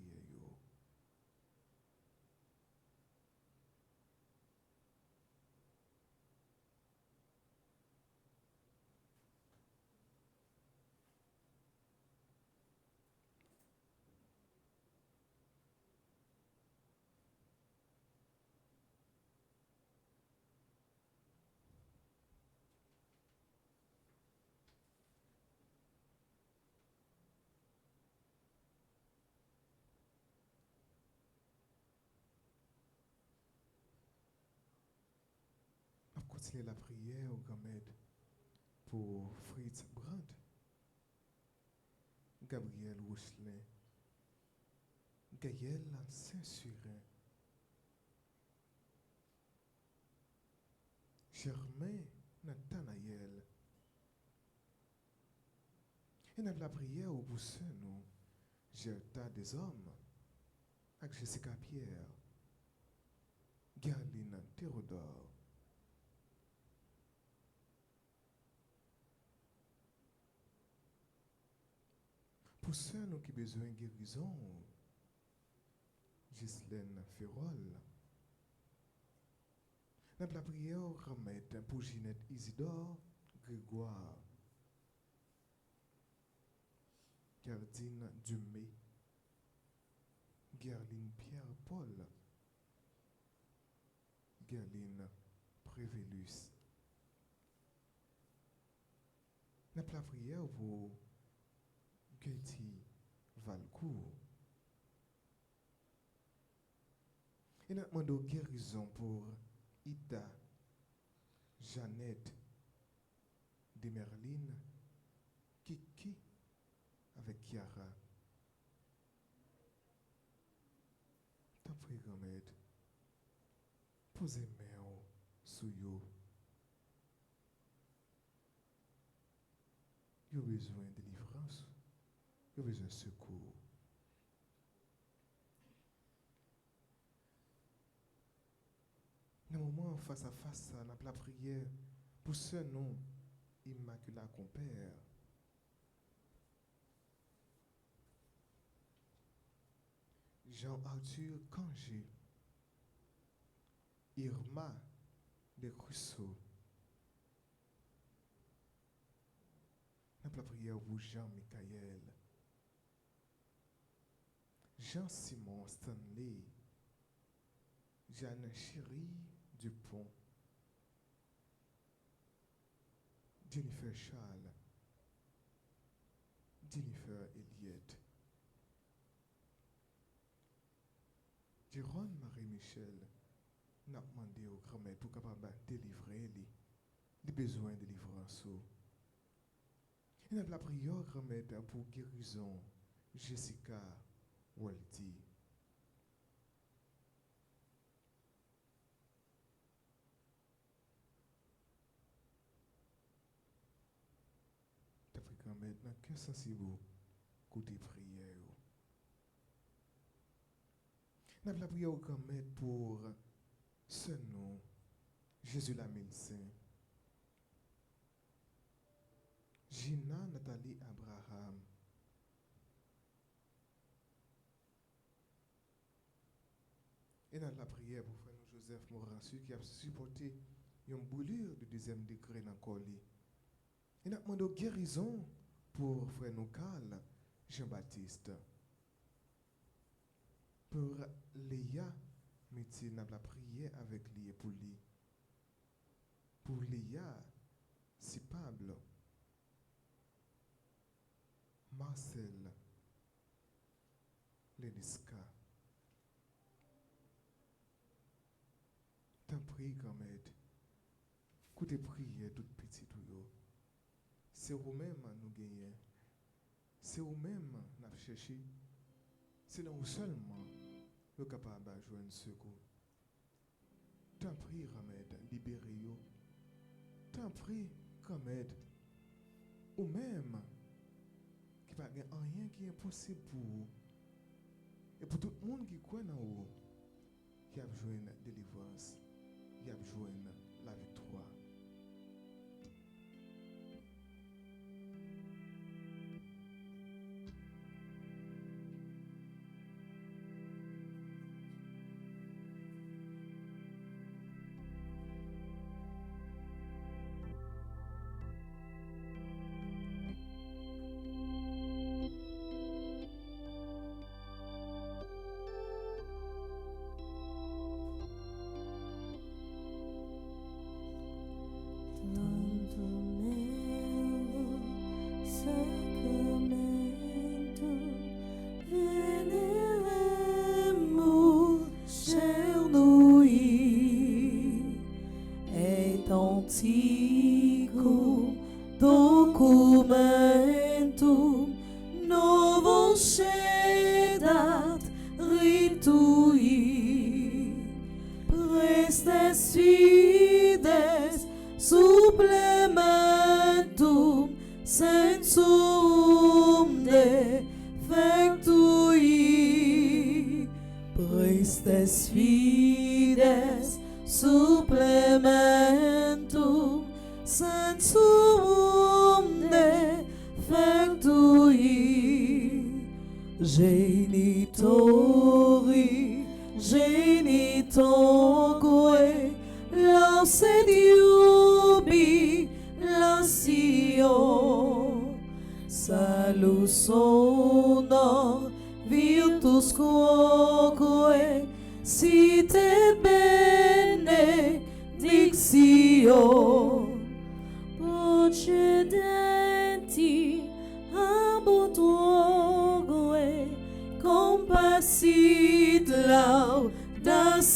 Continuer la prière au grand-mère pour Fritz Brandt, Gabriel Rousselin, Gaël Saint-Surin, Germain Nathanaël. Et nous la prière au boussin, nous, Gerta des hommes, avec Jessica Pierre, Garline Théodore. Pour ceux qui ont besoin de guérison, Ghislaine Ferrol. Nous avons la prière au grand-maître pour Ginette Isidore Grégoire, Gardine Dumé, Gerline Pierre-Paul, Gerline Prévélus. Nous avons la prière pour Getty Valcourt. Et nous demandons guérison pour Ida, Jeannette, Demerline, Kiki avec Chiara. T'as pris grand-mère, posez main sur eux. Ils ont besoin de délivrance. Ils ont besoin de secours. Dans le moment face à face, on a la prière pour ce nom Immaculée Compère. Jean-Arthur Cangé, Irma de Rousseau. On a la prière pour Jean-Michael. Jean-Simon Stanley, Jeanne Chérie Dupont, Jennifer Charles, Jennifer Elliott, Jérôme Marie-Michel, n'a demandé au grand-mère pour capable délivrer les besoins de délivrance. Il y a la prière grand-mère pour guérison, Jessica Waldy. T'as pris grand-mère dans quel sens c'est vous côté prière. Nous la prière au maître pour ce nom, Jésus la médecin. Gina, Nathalie, Abraham. Et dans la prière pour frère Joseph Moransu qui a supporté une brûlure de 2e degré dans le corps. Et nous demandons guérison pour frère Carl Jean-Baptiste. Pour Léa, nous avons la prière avec lui et pour lui. Pour Léa, c'est Pablo. Marcel, Leniska. T'en prie comme aide. Écoutez prier tout petit tout yo. C'est vous-même nous gagnons. C'est vous-même nous chercher. C'est là où seulement nous sommes capables de jouer un secours. T'en prie comme aide, libérez-vous. T'en prie comme aide. Ou même qui va rien qui est impossible pour vous. Et pour tout le monde qui croit dans vous, qui a joué une délivrance, qui a joué la victoire. Antigo documentum novo cedat ritui prestes fides supplementum sensum defectui prestes fides supplementum sensum defectui genitori genitonque laucediubi lasio salus sonor virtus quoque site benedictio procedenti ab tuoque compassit laudatio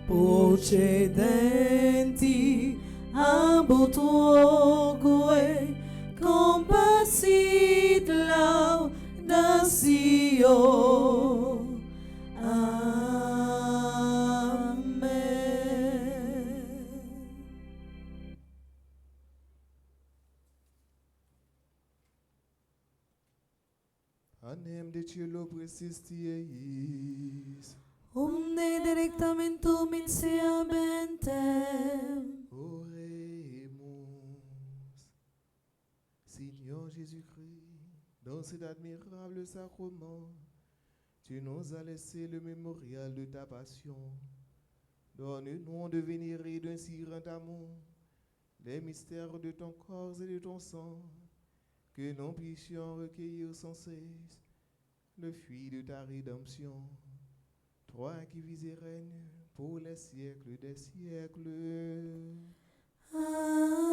procedenti ab tuoque compassit laudatio. Anem de cielo persistieis. Omne directamentum in sea bentem. Oremus. Seigneur Jésus-Christ, dans cet admirable sacrement, tu nous as laissé le mémorial de ta passion. Donne-nous de vénérer d'un si grand amour les mystères de ton corps et de ton sang, que nous puissions recueillir sans cesse le fruit de ta rédemption. Toi qui vis et règnes pour les siècles des siècles. Amen.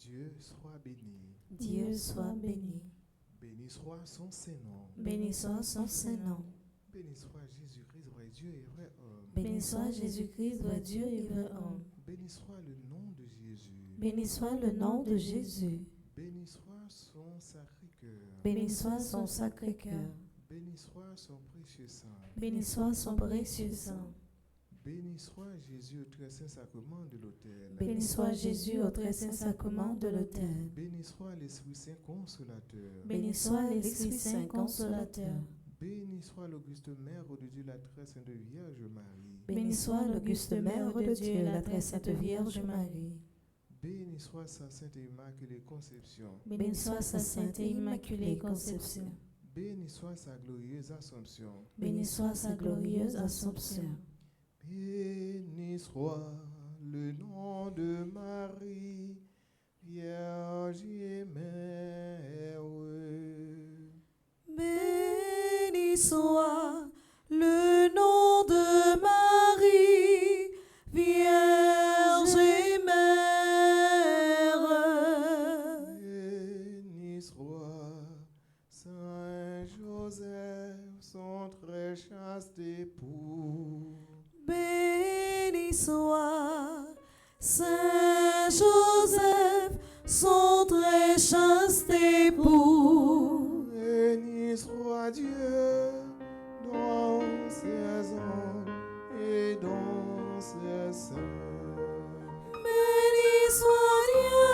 Dieu soit béni. Dieu soit béni. Béni soit son Saint-Nom. Béni soit son Saint-Nom. Béni soit Jésus-Christ, vrai Dieu et vrai homme. Béni soit Jésus-Christ, vrai Dieu et vrai homme. Béni soit le nom de Jésus. Béni soit le nom de Jésus. Béni soit son Sacré-Cœur. Béni soit son Sacré-Cœur. Béni soit son précieux sang. Béni soit son précieux sang. Béni soit Jésus au très saint sacrement de l'autel. Béni soit Jésus au très saint sacrement de l'autel. Béni soit l'Esprit Saint consolateur. Béni soit l'Esprit Saint consolateur. Béni soit l'auguste Mère de Dieu, la très sainte Vierge Marie. Béni soit l'auguste Mère de Dieu, la très sainte Vierge Marie. Béni soit sa sainte et immaculée conception. Béni soit sa sainte et immaculée conception. Béni soit sa glorieuse Assomption. Béni soit sa glorieuse Assomption. Béni soit le nom de Marie, Vierge et Mère. Béni soit le nom de Marie, Vierge et Mère. Béni soit Saint Joseph, son très chaste époux. Béni soit Saint Joseph, son très chaste époux. Béni soit Dieu dans ses anges et dans ses saints. Béni soit Dieu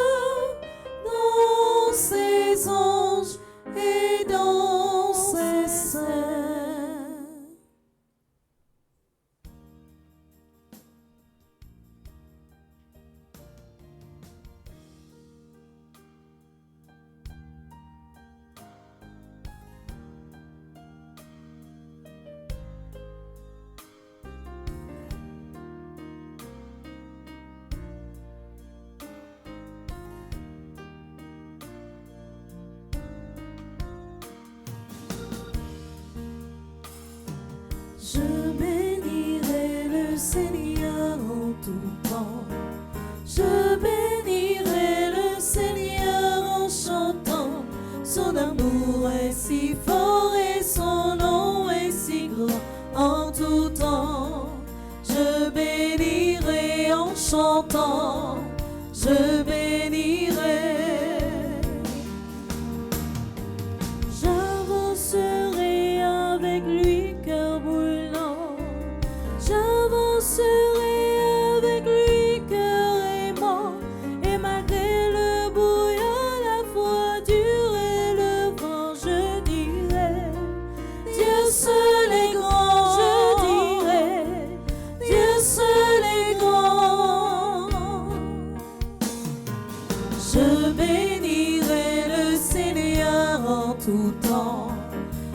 dans ses anges et dans ses saints. Je bénirai le Seigneur en tout temps. Je bénirai le Seigneur en chantant. Son amour est si fort et son nom est si grand en tout temps. Je bénirai en chantant. Je bénirai. J'avancerai avec lui, cœur brûlant. J'avancerai avec lui, cœur aimant. Et malgré le brouillard, la foi dure et le vent, je dirai Dieu seul est grand. Je dirai Dieu seul est grand. Je bénirai le Seigneur en tout temps.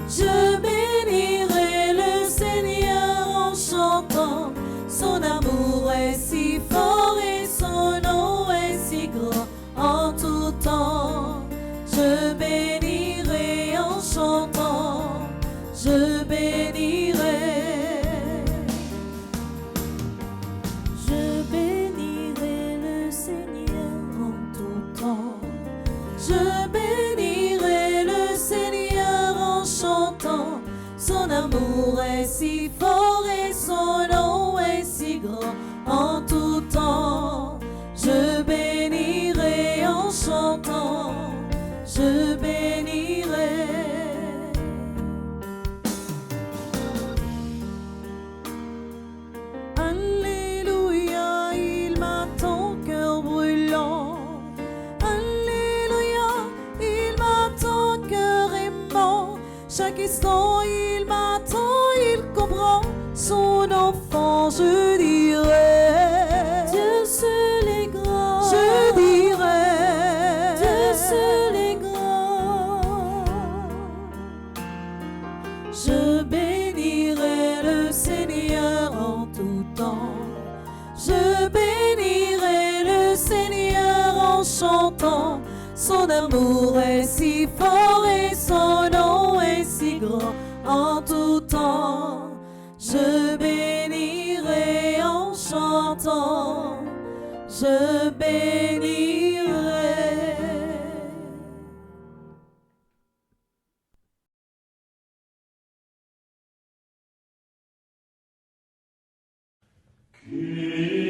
Je bénirai le Seigneur en chantant. Son amour est si fort et son nom est si grand en tout temps. Je bénirai en chantant. Je bénirai. Je bénirai le Seigneur en tout temps. Je bénirai le Seigneur en chantant. Son amour est si fort et son nom est si grand en tout temps. Je bénirai en chantant. Je bénirai. Alléluia, il m'attend, cœur brûlant. Alléluia, il m'attend, cœur aimant. Chaque instant, il m'attend, il comprend. Son enfant, je dirai Dieu seul est grand. Je dirai Dieu seul est grand. Je bénirai le Seigneur en tout temps. Je bénirai le Seigneur en chantant. Son amour est si fort et son nom est si grand en tout temps. Je bénirai en chantant. Je bénirai. Kyrie